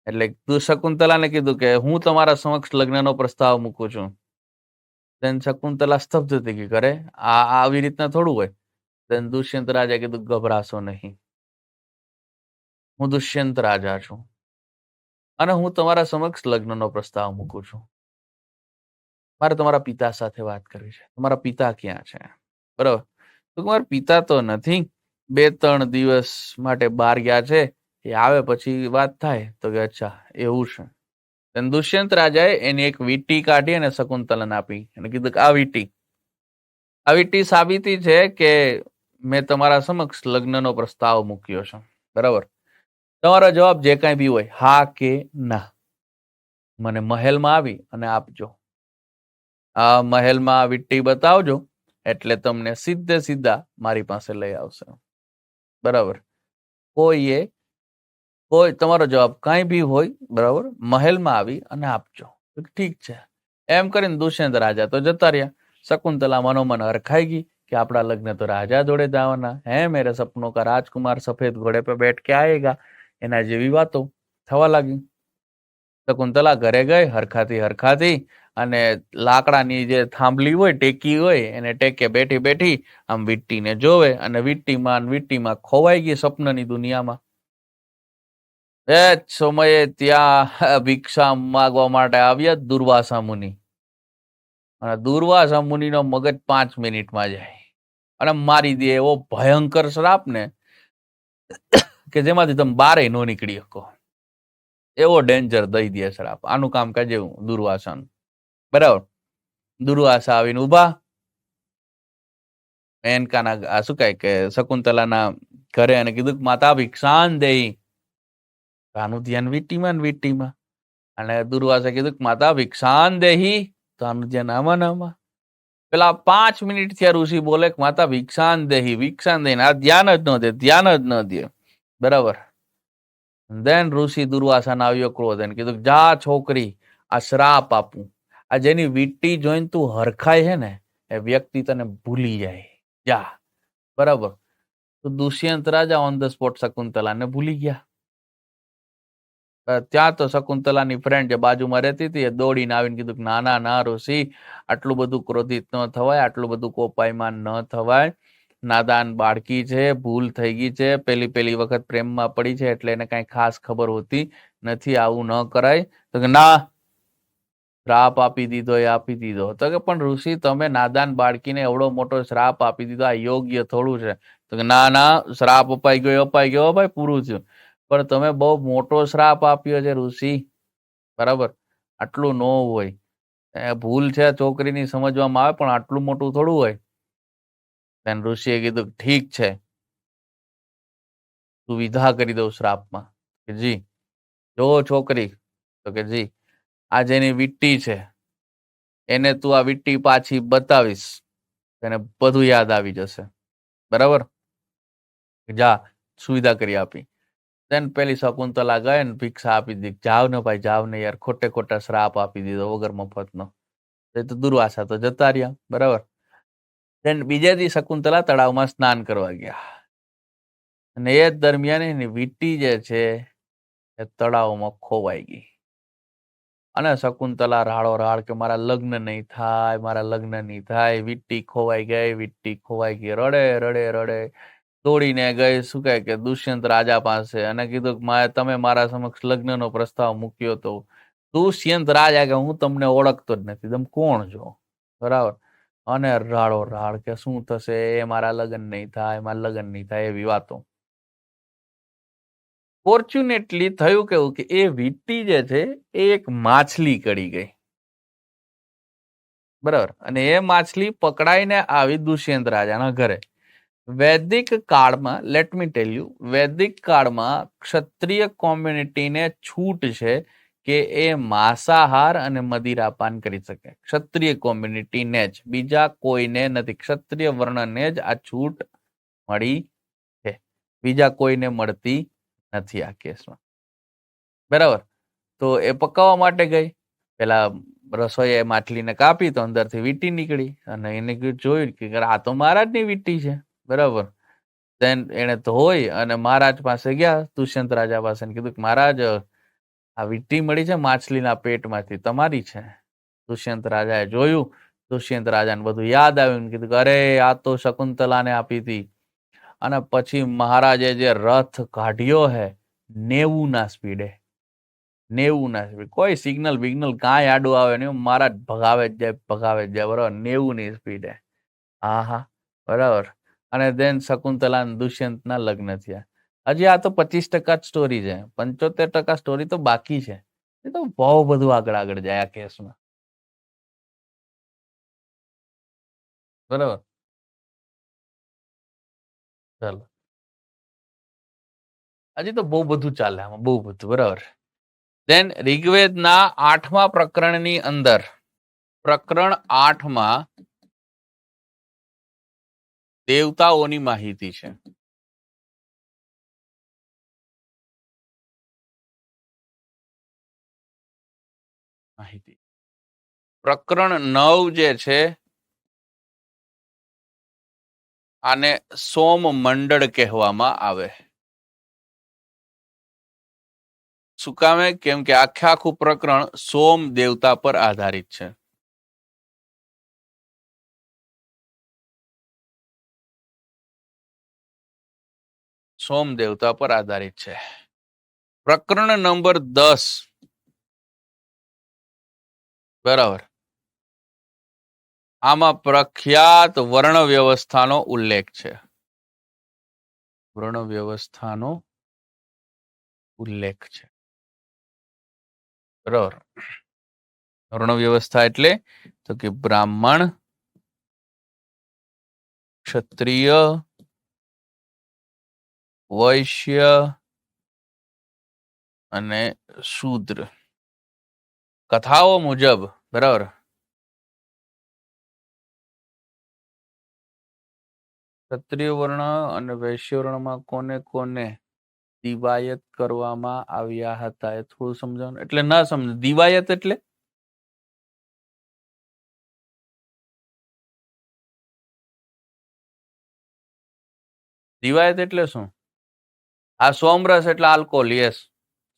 એટલે તું શકુંતલાને કીધું કે હું તમારા સમક્ષ લગ્નનો પ્રસ્તાવ મૂકું છું. then શકુંતલા સ્તબ્ધ થઈ ગઈ. કરે આવી રીતના થોડું હોય. then દુષ્યંત રાજા કીધું ગભરાશો નહીં, હું દુષ્યંત રાજા છું અને હું તમારા સમક્ષ લગ્નનો પ્રસ્તાવ મૂકું છું. મારે તમારા પિતા સાથે વાત કરવી છે. તમારા પિતા ક્યાં છે? બરાબર. તો મારા પિતા તો નથી, 2-3 દિવસ માટે બહાર ગયા છે, એ આવે પછી વાત થાય. તો કે અચ્છા એવું છે. દુષ્યંત રાજાએ એની એક વીંટી કાઢી અને શકુંતલાને આપી અને કીધું કે આ વીંટી સાબિતી છે કે મેં તમારા સમક્ષ લગ્નનો પ્રસ્તાવ મૂક્યો છે. બરાબર. તમારો જવાબ જે કાંઈ બી હોય, હા કે ના, મને મહેલમાં આવી અને આપજો. આ મહેલમાં આ વીંટી બતાવજો એટલે તમને સીધા મારી પાસે લઈ આવશે. બરાબર. કોઈ તમારો જવાબ કાંઈ બી હોય, બરાબર, મહેલમાં આવી અને આપજો. ઠીક છે. એમ કરીને દુષ્યંત રાજા તો જતા રહ્યા. શકુંતલા મનોમન હરખાઈ ગઈ કે આપણા લગ્ન તો રાજા જોડે જવાના. હે મેરે સપનો કા રાજકુમાર સફેદ ઘોડે पे बैठ के आएगा. એના જેવી વાતો થવા લાગી. શકુંતલા ઘરે ગઈ હરખાતી અને લાકડાની જે થાંભલી હોય, ટેકી હોય, એને ટેકે બેઠી આમ વીંટીને જોવે અને વીંટીમાં ખોવાઈ ગઈ સપનની દુનિયામાં. એ જ સમયે ત્યાં ભિક્ષા માંગવા માટે આવ્યા દુર્વાસા મુનિ. અને દુર્વાસા મુનિનો મગજ 5 મિનિટમાં જાય અને મારી દે એવો ભયંકર શ્રાપ ને કે જેમાંથી તમે બારે ન નીકળી શકો. એવો ડેન્જર દઈ દે શ્રાપ. આનું કામ કાજે દુર્વાસાનું. બરાબર. દુર્વાસા આવીને ઉભા મેનકાના શું કહે કે શકુંતલાના ઘરે અને કીધું માતા ભિક્ષાન દેહી. આનું ધ્યાન વીંટીમાં અને દુર્વાસા કીધું માતા ભિક્ષાન દેહી. તો આનું ધ્યાન આમાં. પેલા 5 મિનિટ થયા ઋષિ બોલે માતા ભિક્ષાન દેહી. આ ધ્યાન જ ન દે. બરાબર. દેન ઋષિ દુર્વાસા આવ્યો ક્રોધ અને કીધું જા છોકરી, આ શ્રાપ આપું. આ જેની વીંટી જોઈને તું હરખાય છે ને એ વ્યક્તિ તને ભૂલી જાય. જા. બરાબર. તો દુષ્યંત રાજા ઓન ધ સ્પોટ શકુંતલાને ભૂલી ગયા. ત્યાં તો શકુંતલાની ફ્રેન્ડ જે બાજુમાં રહેતી હતી એ દોડીને આવીને કીધું ના ઋષિ, આટલું બધું ક્રોધિત ન થવાય, આટલું બધું કોપાયમાન ન થવાય. નાદાન બાળકી છે, ભૂલ થઈ ગઈ છે, પહેલી વખત પ્રેમમાં પડી છે એટલે એને કઈ ખાસ ખબર હોતી નથી, આવું ન કરાય. તો કે ના, શ્રાપ આપી દીધો. તો કે પણ ઋષિ તમે નાદાન બાળકીને એવડો મોટો શ્રાપ આપી દીધો, આ યોગ્ય થોડું છે. તો કે ના, શ્રાપ અપાઈ ગયો ભાઈ, પૂરું થયું. પણ તમે બહુ મોટો શ્રાપ આપ્યો છે ઋષિ. બરાબર. આટલું ન હોય. ભૂલ છે છોકરીની સમજવામાં આવે પણ આટલું મોટું થોડું હોય. ઋષિએ કીધું ઠીક છે, તું વિધા કરી દઉં શ્રાપમાં. કે જી. જો છોકરી. તો કે જી. આ જેની વીંટી છે એને તું આ વીંટી પાછી બતાવીશ, એને બધું યાદ આવી જશે. બરાબર. જા. સુવિધા કરી આપી. દેન પેલી શકુંતલા ગઈ ને ભિક્ષા આપી દીધી. જાવ ને ભાઈ, જાવ ને યાર, ખોટા શ્રાપ આપી દીધો વગર મફતનો. એ તો દુર્વાસા તો જતા રહ્યા. બરાબર. દેન બીજે દી શકુંતલા તળાવમાં સ્નાન કરવા ગયા અને એ દરમિયાન એની વીંટી જે છે એ તળાવમાં ખોવાઈ ગઈ અને શકુંતલા રાડો કે મારા લગ્ન નહીં થાય. વીંટી ખોવાઈ ગઈ. રડે. દોડીને ગઈ શું કહે કે દુષ્યંત રાજા પાસે અને કીધું કે તમે મારા સમક્ષ લગ્નનો પ્રસ્તાવ મૂક્યો તો. દુષ્યંત રાજા કે હું તમને ઓળખતો જ નથી, તમે કોણ છો? બરાબર. અને રાડ કે શું થશે, મારા લગ્ન નહીં થાય, એવી વાતો. ફોર્ચ્યુનેટલી થયું કેવું કે એ વીંટી જે છે એ એક માછલી કડી ગઈ. બરાબર. અને એ માછલી પકડાઈને આવી દુષ્યંત રાજાના ઘરે. વૈદિક કાળમાં, લેટ મી ટેલ યુ, વૈદિક કાળમાં ક્ષત્રિય કોમ્યુનિટીને છૂટ છે કે એ માંસાહાર અને મદિરાપાન કરી શકે. ક્ષત્રિય કોમ્યુનિટીને જ, બીજા કોઈને નથી. ક્ષત્રિય વર્ણને જ આ છૂટ મળી બીજા કોઈને મળતી નથી આ કેસમાં. બરાબર. તો એ પકાવવા માટે ગઈ, પેલા રસોઈએ માછલીને કાપી તો અંદરથી વીંટી નીકળી અને એને જોયું કે આ તો મહારાજની વીંટી છે. બરાબર. એને ધોઈ અને મહારાજ પાસે ગયા, દુષ્યંત રાજા પાસે, કીધું કે મહારાજ આ વીંટી મળી છે માછલીના પેટમાંથી, તમારી છે. દુષ્યંત રાજાએ જોયું, દુષ્યંત રાજાને બધું યાદ આવ્યું, કીધું કે અરે આ તો શકુંતલાને આપી હતી. અને પછી મહારાજે જે રથ કાઢ્યો હે 90 ના સ્પીડે, 90 ના સ્પીડ, કોઈ સિગ્નલ બિગ્નલ કાંઈ આડું આવે નહીં, મહારાજ ભગાવે જ જાય. બરાબર. 90 ની સ્પીડે. હા બરાબર. અને દેન શકુંતલા અને દુષ્યંતના લગ્ન થયા. હજી આ તો 25% જ સ્ટોરી છે, 75% સ્ટોરી તો બાકી છે. એ તો બહુ બધું આગળ જાય આ કેસમાં. બરાબર. ચાલો, હજી તો બહુ બધું ચાલે આમાં, બહુ બધું. બરાબર. દેન ઋગ્વેદના 8મા પ્રકરણની અંદર, પ્રકરણ 8માં દેવતાઓની માહિતી છે. માહિતી. પ્રકરણ 9 જે છે આને સોમ મંડળ કહેવામાં આવે. શું કામે? કેમ કે આખું પ્રકરણ સોમ દેવતા પર આધારિત છે. સોમ દેવતા પર આધારિત છે. પ્રકરણ નંબર 10. બરાબર. આમાં પ્રખ્યાત વર્ણ વ્યવસ્થાનો ઉલ્લેખ છે. વર્ણ વ્યવસ્થાનો ઉલ્લેખ છે. બરાબર. વર્ણ વ્યવસ્થા એટલે તો કે બ્રાહ્મણ, ક્ષત્રિય, વૈશ્ય અને શૂદ્ર. કથાઓ મુજબ, બરાબર, ક્ષત્રિય વર્ણ અને વૈશ્ય વર્ણમાં કોને કોને દિવાયત કરવામાં આવ્યા હતા એ થોડું સમજાવો. એટલે ના સમજ, દિવાયત એટલે દિવાયત એટલે શું? આ સોમરસ એટલે આલ્કોહોલ. યસ,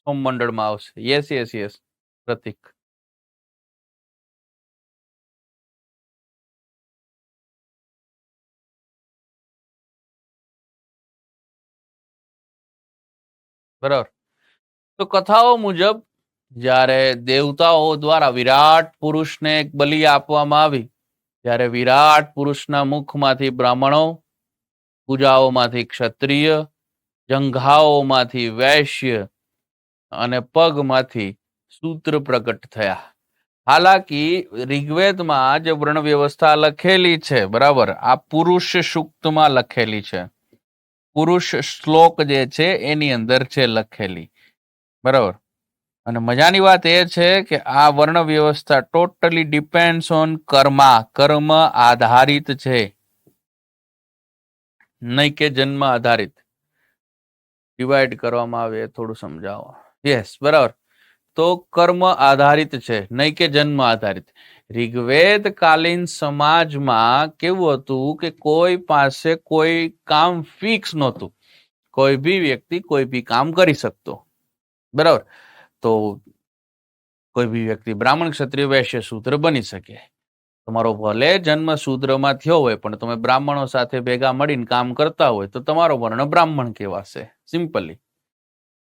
સોમ મંડળમાં આવશે. યસ પ્રતિક. બરાબર. તો કથાઓ મુજબ જ્યારે દેવતાઓ દ્વારા વિરાટ પુરુષને એક બલિ આપવામાં આવી, ત્યારે વિરાટ પુરુષના મુખમાંથી બ્રાહ્મણો, પૂજાઓમાંથી ક્ષત્રિય, જંઘાઓમાંથી વૈશ્ય અને પગમાંથી શૂદ્ર પ્રગટ થયા. હાલાકી ઋગ્વેદમાં જે વર્ણ વ્યવસ્થા લખેલી છે, બરાબર, આ પુરુષ સૂક્તમાં લખેલી છે. પુરુષ શ્લોક જે છે એની અંદર છે લખેલી. બરાબર. અને મજાની વાત એ છે કે આ વર્ણ વ્યવસ્થા ટોટલી ડિપેન્ડ્સ ઓન કર્મ આધારિત છે, નહીં કે જન્મ આધારિત. ડિવાઈડ કરવામાં આવે એ થોડું સમજાવો. યસ, બરાબર. તો કર્મ આધારિત છે, નહીં કે જન્મ આધારિત. ઋગ્વેદ કાલીન સમાજમાં કેવું હતું કે કોઈ પાસે કોઈ કામ ફિક્સ નહોતું. કોઈ બી વ્યક્તિ કોઈ બી કામ કરી શકતો. બરાબર. તો કોઈ બી વ્યક્તિ બ્રાહ્મણ, ક્ષત્રિય, વૈશ્ય, શૂદ્ર બની શકે. તમારો ભલે જન્મ શૂદ્રમાં થયો હોય, પણ તમે બ્રાહ્મણો સાથે ભેગા મળીને કામ કરતા હોય તો તમારો વર્ણ બ્રાહ્મણ કહેવાશે. સિમ્પલી.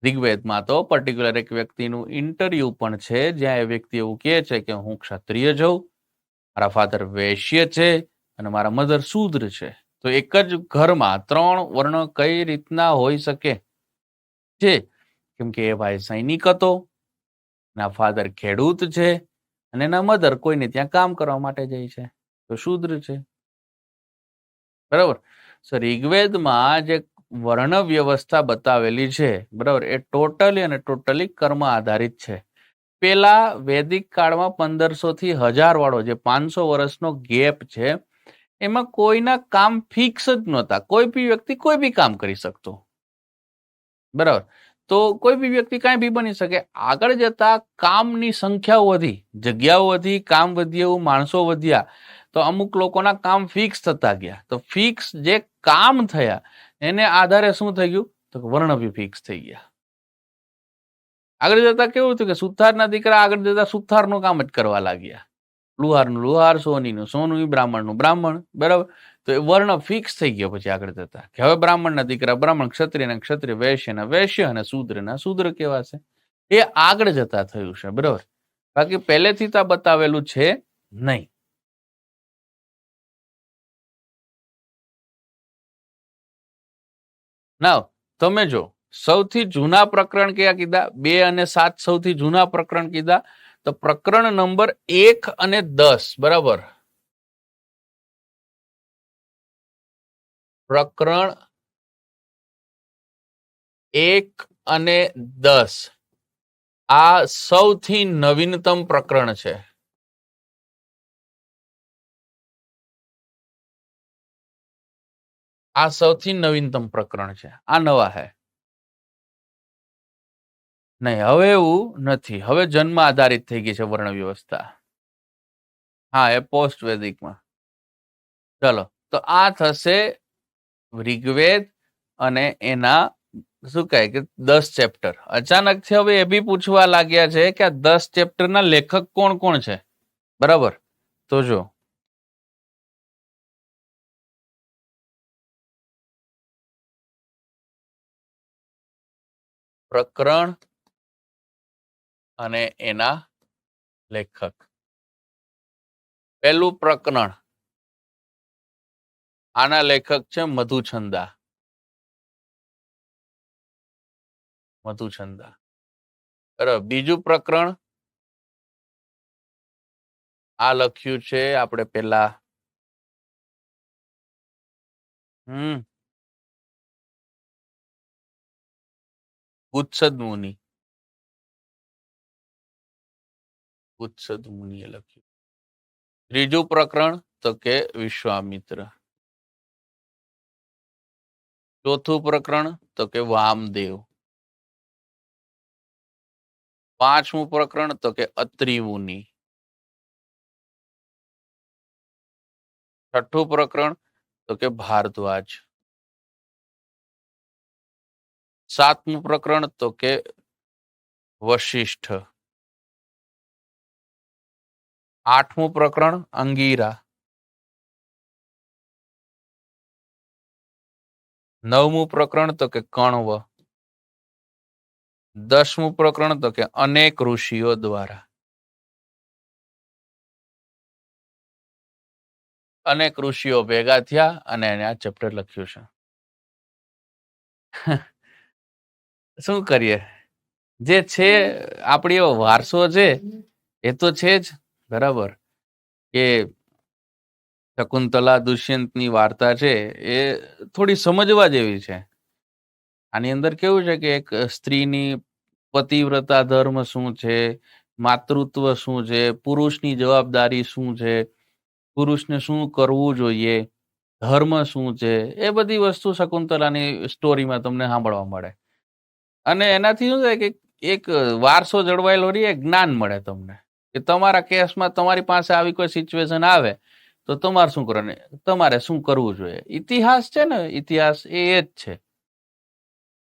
ઋગ્વેદમાં તો પર્ટિક્યુલર એક વ્યક્તિનું ઇન્ટરવ્યુ પણ છે, જ્યાં એ વ્યક્તિ એવું કહે છે કે હું ક્ષત્રિય છું, મારા ફાધર વૈશ્ય છે અને મારા મધર શૂદ્ર છે. તો એક જ ઘરમાં 3 વર્ણ કઈ રીતના હોઈ શકે છે? કેમ કે એ ભાઈ સૈનિક હતો, એના ફાધર ખેડૂત છે અને એના મધર કોઈને ત્યાં કામ કરવા માટે જાય છે, તો શૂદ્ર છે. બરાબર. ઋગ્વેદમાં જે વર્ણ વ્યવસ્થા બતાવેલી છે, બરાબર, એ ટોટલી કર્મ આધારિત છે. પેલા વૈદિક કાળમાં 1500 થી 1000 વાળો જે 500 વર્ષનો ગેપ છે, એમાં કોઈના કામ ફિક્સ જ નહોતા. કોઈ બી વ્યક્તિ કોઈ બી કામ કરી શકતો. બરાબર. તો કોઈ બી વ્યક્તિ કાંઈ બી બની શકે. આગળ જતા કામની સંખ્યાઓ વધી, જગ્યાઓ વધી, કામ વધ્યું, માણસો વધ્યા, તો અમુક લોકોના કામ ફિક્સ થતા ગયા. તો ફિક્સ જે કામ થયા એને આધારે શું થઈ ગયું? તો વર્ણ બી ફિક્સ થઈ ગયા. આગળ જતા કેવું થયું કે સુથારના દીકરા આગળ જતા સુથારનું કામ જ કરવા લાગ્યા. લુહારનું લુહાર, સોનીનું સોનું, બ્રાહ્મણનું બ્રાહ્મણ. બરાબર. તો એ વર્ણ ફિક્સ થઈ ગયો પછી આગળ જતા કે હવે બ્રાહ્મણના દીકરા બ્રાહ્મણ, ક્ષત્રિયના ક્ષત્રિય, વૈશ્યના વૈશ્ય અને શૂદ્રના શૂદ્ર કહેવાશે. એ આગળ જતા થયું છે. બરાબર. બાકી પહેલેથી તો બતાવેલું છે નહીં. ના તમે જો સૌથી જૂના પ્રકરણ કયા કીધા? 2 અને 7 સૌથી જૂના પ્રકરણ કીધા. તો પ્રકરણ નંબર 1 અને 10. બરાબર. પ્રકરણ 1 અને 10 આ સૌથી નવીનતમ પ્રકરણ છે. આ સૌથી નવીનતમ પ્રકરણ છે. આ નવા છે નહીં. હવે એવું નથી. હવે જન્મ આધારિત થઈ ગઈ છે વર્ણ વ્યવસ્થા. હા, એ પોસ્ટ વેદિકમાં. ચલો, તો આ થશે ઋગ્વેદ અને એના શું કહે કે 10 ચેપ્ટર. અચાનક થી હવે એ બી પૂછવા લાગ્યા છે કે આ 10 ચેપ્ટરના લેખક કોણ કોણ છે. બરાબર. તો જો પ્રકરણ અને એના લેખક. પહેલું પ્રકરણ, આના લેખક છે મધુછંદા. મધુછંદા. બરાબર. બીજું પ્રકરણ આ લખ્યું છે આપણે પેલા ઉત્સદ મુનિ. ઉત્સદ મુનિએ લખ્યું. ત્રીજું પ્રકરણ તો કે વિશ્વામિત્ર. ચોથું પ્રકરણ તો કે વામદેવ. પાંચમું પ્રકરણ તો કે અત્રિ મુનિ. છઠ્ઠું પ્રકરણ તો કે ભારદ્વાજ. સાતમું પ્રકરણ તો કે વશિષ્ઠ. આઠમું પ્રકરણ અંગીરા. નવમું પ્રકરણ તો કે કણવ. 10મું પ્રકરણ તો કે અનેક ઋષિઓ દ્વારા. અનેક ઋષિઓ ભેગા થયા અને એને આ ચેપ્ટર લખ્યું છે. શું કરીએ? જે છે આપણી વારસો છે એ તો છે જ. બરાબર. કે શકુંતલા દુષ્યંતની વાર્તા છે એ થોડી સમજવા જેવી છે. આની અંદર કેવું છે કે એક સ્ત્રીની પતિવ્રતા ધર્મ શું છે, માતૃત્વ શું છે, પુરુષની જવાબદારી શું છે, પુરુષને શું કરવું જોઈએ, ધર્મ શું છે, એ બધી વસ્તુ શકુંતલાની સ્ટોરીમાં તમને સાંભળવા મળે. અને એનાથી શું થાય કે એક વારસો જળવાયેલો રહે, જ્ઞાન મળે તમને કે તમારા કેસમાં તમારી પાસે આવી કોઈ સિચ્યુએશન આવે તો તમારે શું કરવાનું, તમારે શું કરવું જોઈએ. ઇતિહાસ છે ને, ઇતિહાસ એ જ છે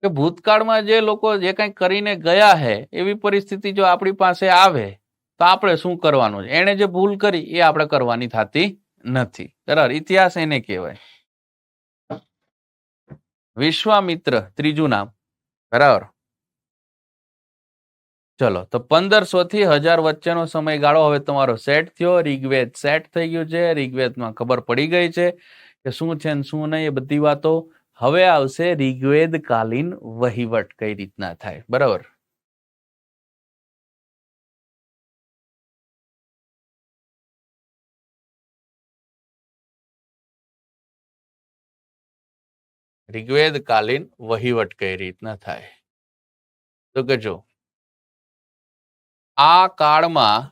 કે ભૂતકાળમાં જે લોકો જે કંઈ કરીને ગયા હે એવી પરિસ્થિતિ જો આપણી પાસે આવે તો આપણે શું કરવાનું છે. એને જે ભૂલ કરી એ આપણે કરવાની થતી નથી. બરાબર. ઇતિહાસ એને કહેવાય. વિશ્વામિત્ર ત્રીજું નામ. બરાબર. ચલો, તો 1500 થી 1000 વચ્ચેનો સમયગાળો હવે તમારો સેટ થયો. ઋગ્વેદ સેટ થઈ ગયું છે. ઋગ્વેદમાં ખબર પડી ગઈ છે કે શું છે ને શું નહીં એ બધી વાતો. હવે આવશે ઋગ્વેદ કાલીન વહીવટ કઈ રીતના થાય. બરાબર. ઋગ્વેદ કાલીન વહીવટ કઈ રીતના થાય તો કે જો આ કાળમાં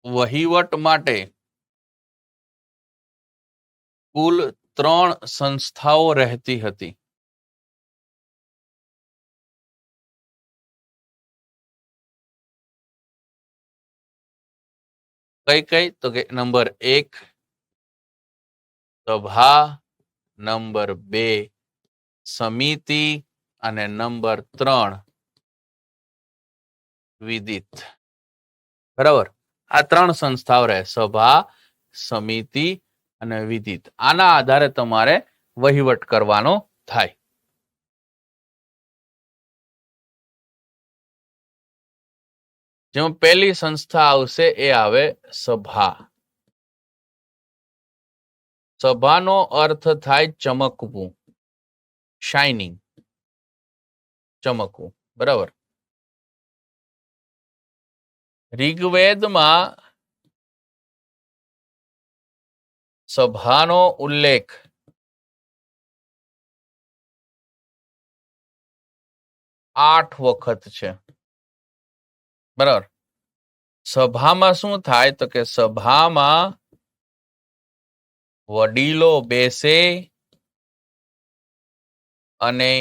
વહીવટ માટે કુલ 3 સંસ્થાઓ રહેતી હતી. કઈ કઈ? તો કે નંબર 1 સભા, નંબર 2 સમિતિ અને નંબર 3 વિદિત. બરાબર, આ 3 સંસ્થાઓ રહે, સભા, સમિતિ અને વિદિત. આના આધારે તમારે વહીવટ કરવાનો થાય. જેમાં પહેલી સંસ્થા આવશે એ આવે સભા. સભાનો અર્થ થાય ચમકવું, શાઇનિંગ, ચમકવું. બરાબર. ઋગ્વેદમાં સભાનો ઉલ્લેખ 8 વખત છે. બરાબર. સભામાં શું થાય? તો કે સભામાં વડીલો બેસે અને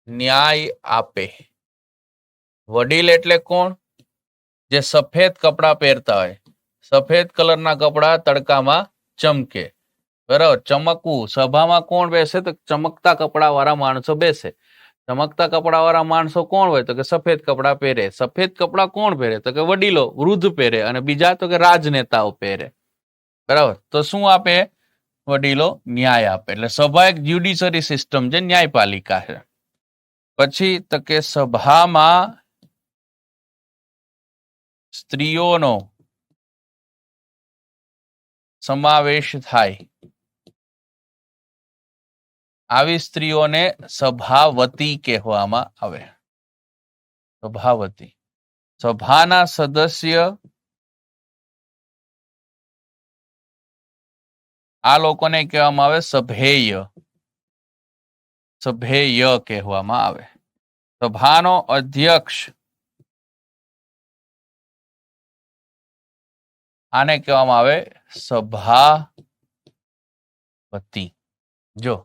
ન્યાય આપે. વડીલ એટલે કોણ? જે સફેદ કપડા પહેરતા હોય. સફેદ કલરના કપડા તડકામાં ચમકે. બરાબર, ચમકવું. સભામાં કોણ બેસે? તો ચમકતા કપડા વાળા માણસો બેસે. ચમકતા કપડા વાળા માણસો કોણ હોય? તો કે સફેદ કપડા પહેરે. સફેદ કપડા કોણ પહેરે? તો કે વડીલો, વૃદ્ધ પહેરે. અને બીજા તો કે રાજનેતાઓ પહેરે. બરાબર, તો શું આપે વડીલો? ન્યાય આપે. એટલે સભા એક જ્યુડિશરી સિસ્ટમ છે, ન્યાયપાલિકા છે. પછી તો કે સભામાં સ્ત્રીઓનો સમાવેશ થાય. આવી સ્ત્રીઓને સભાવતી કહેવામાં આવે. સભાવતી. સભાના સદસ્ય આ લોકોને કહેવામાં આવે સભેય. સભેય કહેવામાં આવે. સભાનો અધ્યક્ષ આને કહેવામાં આવે સભાપતિ. જો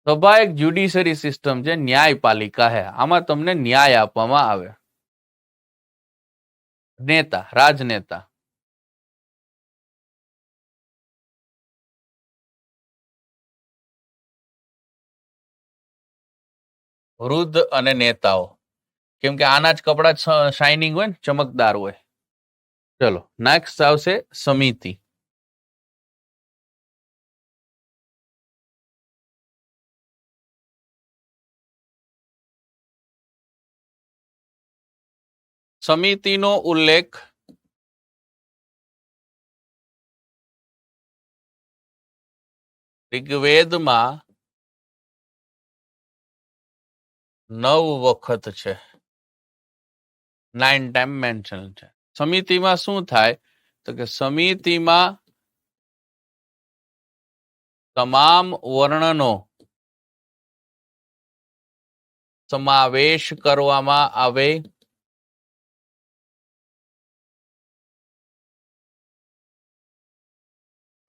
સભા એક જ્યુડિશરી સિસ્ટમ છે, ન્યાયપાલિકા છે. આમાં તમને ન્યાય આપવામાં આવે. નેતા, રાજનેતા. વૃદ્ધ અને નેતાઓ. કેમ કે આના જ કપડા શાઇનિંગ હોય ને, ચમકદાર હોય. ચલો નેક્સ્ટ આવશે સમિતિ. સમિતિનો ઉલ્લેખ ઋગ્વેદમાં 9 વખત છે. 9 ટાઈમ મેન્શન છે. સમિતિમાં શું થાય? તો કે સમિતિમાં તમામ વર્ણનો સમાવેશ કરવામાં આવે.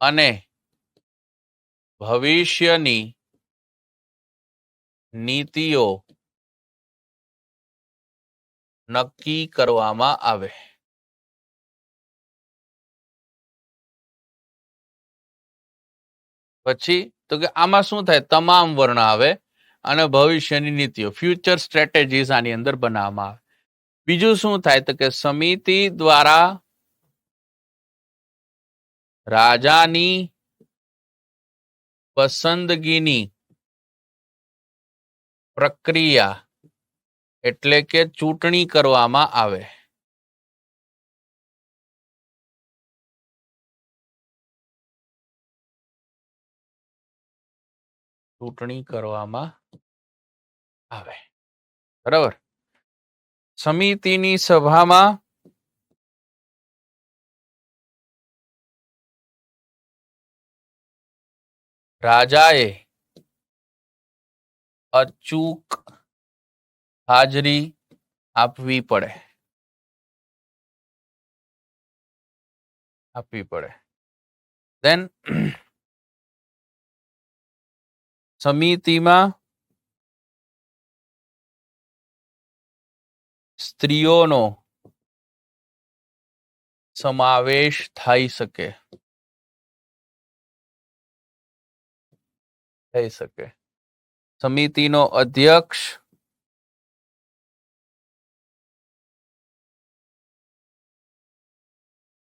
અને ભવિષ્યની નીતિઓ નક્કી કરવામાં આવે. પછી તો કે આમાં શું થાય? તમામ વર્ણ આવે અને ભવિષ્યની નીતિઓ, ફ્યુચર સ્ટ્રેટેજીસ આની અંદર બનાવવામાં આવે. બીજું શું થાય? તો કે સમિતિ દ્વારા રાજાની પસંદગીની પ્રક્રિયા એટલે કે ચૂંટણી કરવામાં આવે. ચૂંટણી કરવામાં આવે. બરાબર. સમિતિની સભામાં રાજાએ અચૂક હાજરી આપવી પડે. દેન સમિતિમાં સ્ત્રીઓનો સમાવેશ થઈ શકે. સમિતિનો અધ્યક્ષ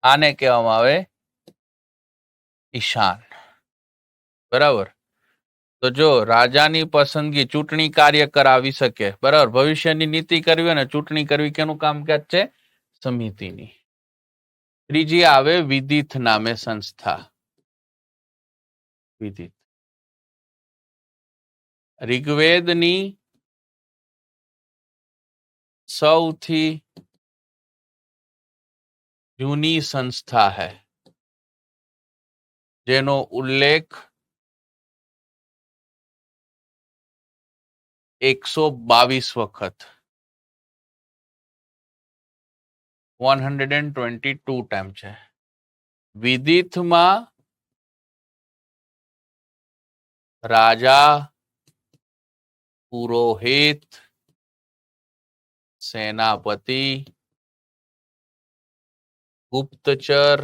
આને કહેવામાં આવે ઈશાન. બરાબર. તો જો રાજાની પસંદગી ચૂંટણી કાર્ય કરાવી શકે. બરાબર. ભવિષ્યની નીતિ કરવી અને ચૂંટણી કરવી કેનું કામકાજ છે? સમિતિની. ત્રીજી આવે વિદિત નામે સંસ્થા. વિદિત ऋग्वेदની સૌથી જૂની સંસ્થા है જેનો ઉલ્લેખ 122 વખત 122 ટાઈમ છે. વિદિતમાં રાજા, પુરોહિત, સેનાપતિ, ગુપ્તચર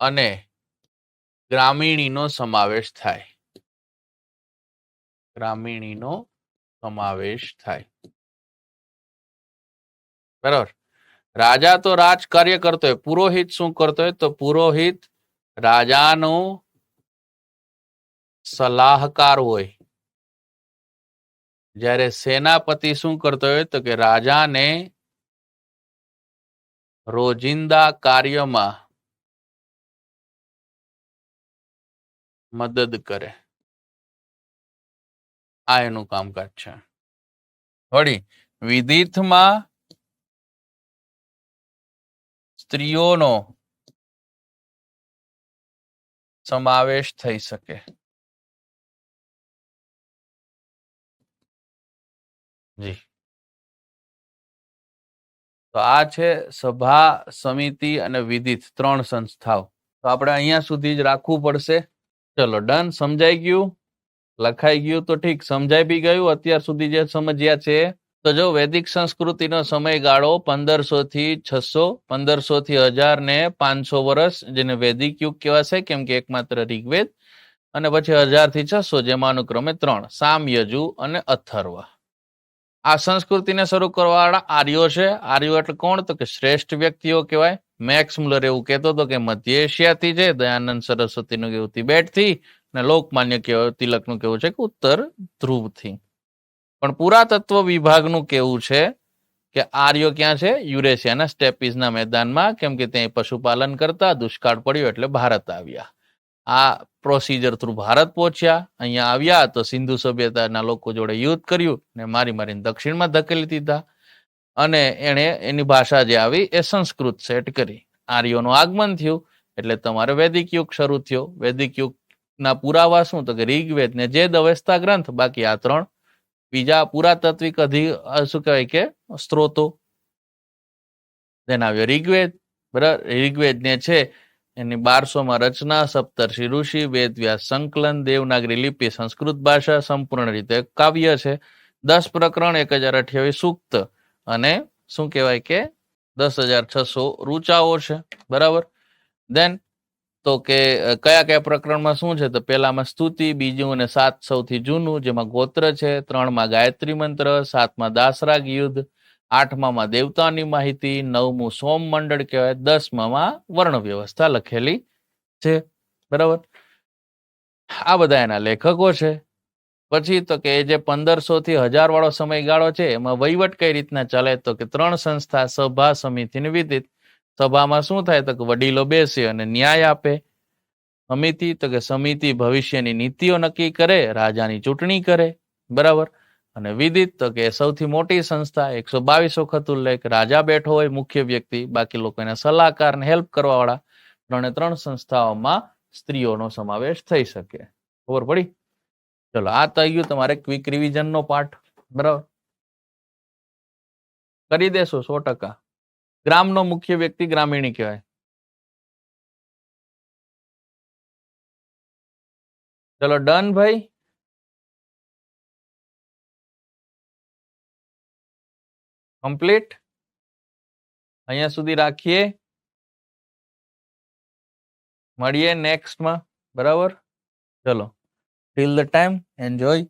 અને ગ્રામીણીનો સમાવેશ થાય. બરાબર. રાજા તો રાજકાર્ય કરતો હોય. પુરોહિત શું કરતો હોય? તો પુરોહિત રાજાનો સલાહકાર હોય. જ્યારે સેનાપતિ શું કરતો હોય? તો કે રાજાને રોજિંદા કાર્યમાં મદદ કરે. આ એનું કામકાજ છે. વળી વિદિતમાં સ્ત્રીઓનો સમાવેશ થઈ શકે. જી. તો આ છે સભા, સમિતિ અને વિદિત ત્રણ સંસ્થાઓ. તો આપણે અહીંયા સુધી જ રાખવું પડશે. ચલો ડન. સમજાઈ ગયું? લખાઈ ગયું તો ઠીક. સમજાઈ બી ગયું અત્યાર સુધી જે સમજ્યા છે? તો જો વૈદિક સંસ્કૃતિનો સમયગાળો 1500 થી 600, 1500 થી 1000 ને 500 વર્ષ, જેને વૈદિક યુગ કહેવાશે, કેમ કે એકમાત્ર ઋગ્વેદ, અને પછી 1000 થી 600 જેમાં અનુક્રમે 3 સામ, યજુ અને અથર્વ. આ સંસ્કૃતિને શરૂ કરવાવાળા આર્યો છે. આર્યો એટલે કોણ? તો કે શ્રેષ્ઠ વ્યક્તિઓ કહેવાય. મેક્સ મુલર એવું કહેતો હતો કે મધ્ય એશિયાથી છે, દયાનંદ સરસ્વતીનું કેવું તિબેટથી, અને લોકમાન્ય તિલકનું કેવું છે કે ઉત્તર ધ્રુવથી. પણ પુરાતત્વ વિભાગનું કેવું છે કે આર્યો ક્યાં છે? યુરેશિયાના સ્ટેપીઝના મેદાનમાં, કેમ કે ત્યાં પશુપાલન કરતા, દુષ્કાળ પડ્યો એટલે ભારત આવ્યા. આ પ્રોસીજર થ્રુ ભારત પહોંચ્યા. અહીંયા આવ્યા તો સિંધુ સભ્યતાના લોકો જોડે યુદ્ધ કર્યું ને મારીને દક્ષિણમાં ધકેલી દીધા, અને એણે એની ભાષા જે આવી એ સંસ્કૃત સેટ કરી. આર્યોનું આગમન થયું એટલે તમારે વૈદિક યુગ શરૂ થયો. વૈદિક યુગના પુરાવા શું? તો કે ઋગ્વેદ ને જે અવેસ્તા ગ્રંથ, બાકી આ ત્રણ બીજા પુરાતાત્વિક શું કહેવાય કે સ્ત્રોતો. આવ્યો ઋગ્વેદ. બરાબર. ઋગ્વેદ ને છે એની 1200માં રચના, સપ્તર્ષિ ઋષિ, વેદ વ્યાસ સંકલન, દેવનાગરી લિપિ, સંસ્કૃત ભાષા, સંપૂર્ણ રીતે કાવ્ય છે. 10 પ્રકરણ, 1028 સૂક્ત, અને શું કહેવાય કે 10,600 ઋચાઓ છે. બરાબર. દેન તો કે કયા કયા પ્રકરણમાં શું છે? તો પહેલામાં સ્તુતિ, બીજું અને 7 સૌથી જૂનું, જેમાં ગોત્ર છે. 3માં ગાયત્રી મંત્ર, 7માં દાસરાગ યુદ્ધ, 8માં દેવતાની માહિતી, 9મું સોમ મંડળ કહેવાય, 10માં વર્ણ વ્યવસ્થા લખેલી છે. બરાબર. આ બધા એના લેખકો છે. પછી તો કે જે 1500 થી 1000 વાળો સમયગાળો છે એમાં વહીવટ કઈ રીતના ચાલે? તો કે 3 સંસ્થા, સભા, સમિતિ ને વિદિત. સભામાં શું થાય? તો કે વડીલો બેસે અને ન્યાય આપે. સમિતિ તો કે સમિતિ ભવિષ્યની નીતિઓ નક્કી કરે, રાજાની ચૂંટણી કરે. બરાબર. અને વિદિત તો કે સૌથી મોટી સંસ્થા, 122 વખત ઉલ્લેખ. રાજા બેઠો હોય મુખ્ય વ્યક્તિ, બાકી લોકો એના સલાહકાર ને હેલ્પ કરવા વાળા. 3 સંસ્થાઓમાં સ્ત્રીઓનો સમાવેશ થઈ શકે. ખબર પડી? ચલો, આ થઈ ગયું તમારે ક્વિક રિવિઝન નો પાઠ. બરાબર. કરી દેશો 100%. ગ્રામનો મુખ્ય વ્યક્તિ ગ્રામીણી કહેવાય. ચલો ડન ભાઈ. કમ્પ્લીટ. અહીંયા સુધી રાખીએ. મળીએ નેક્સ્ટમાં. બરાબર. ચલો ટીલ ધ ટાઈમ એન્જોય.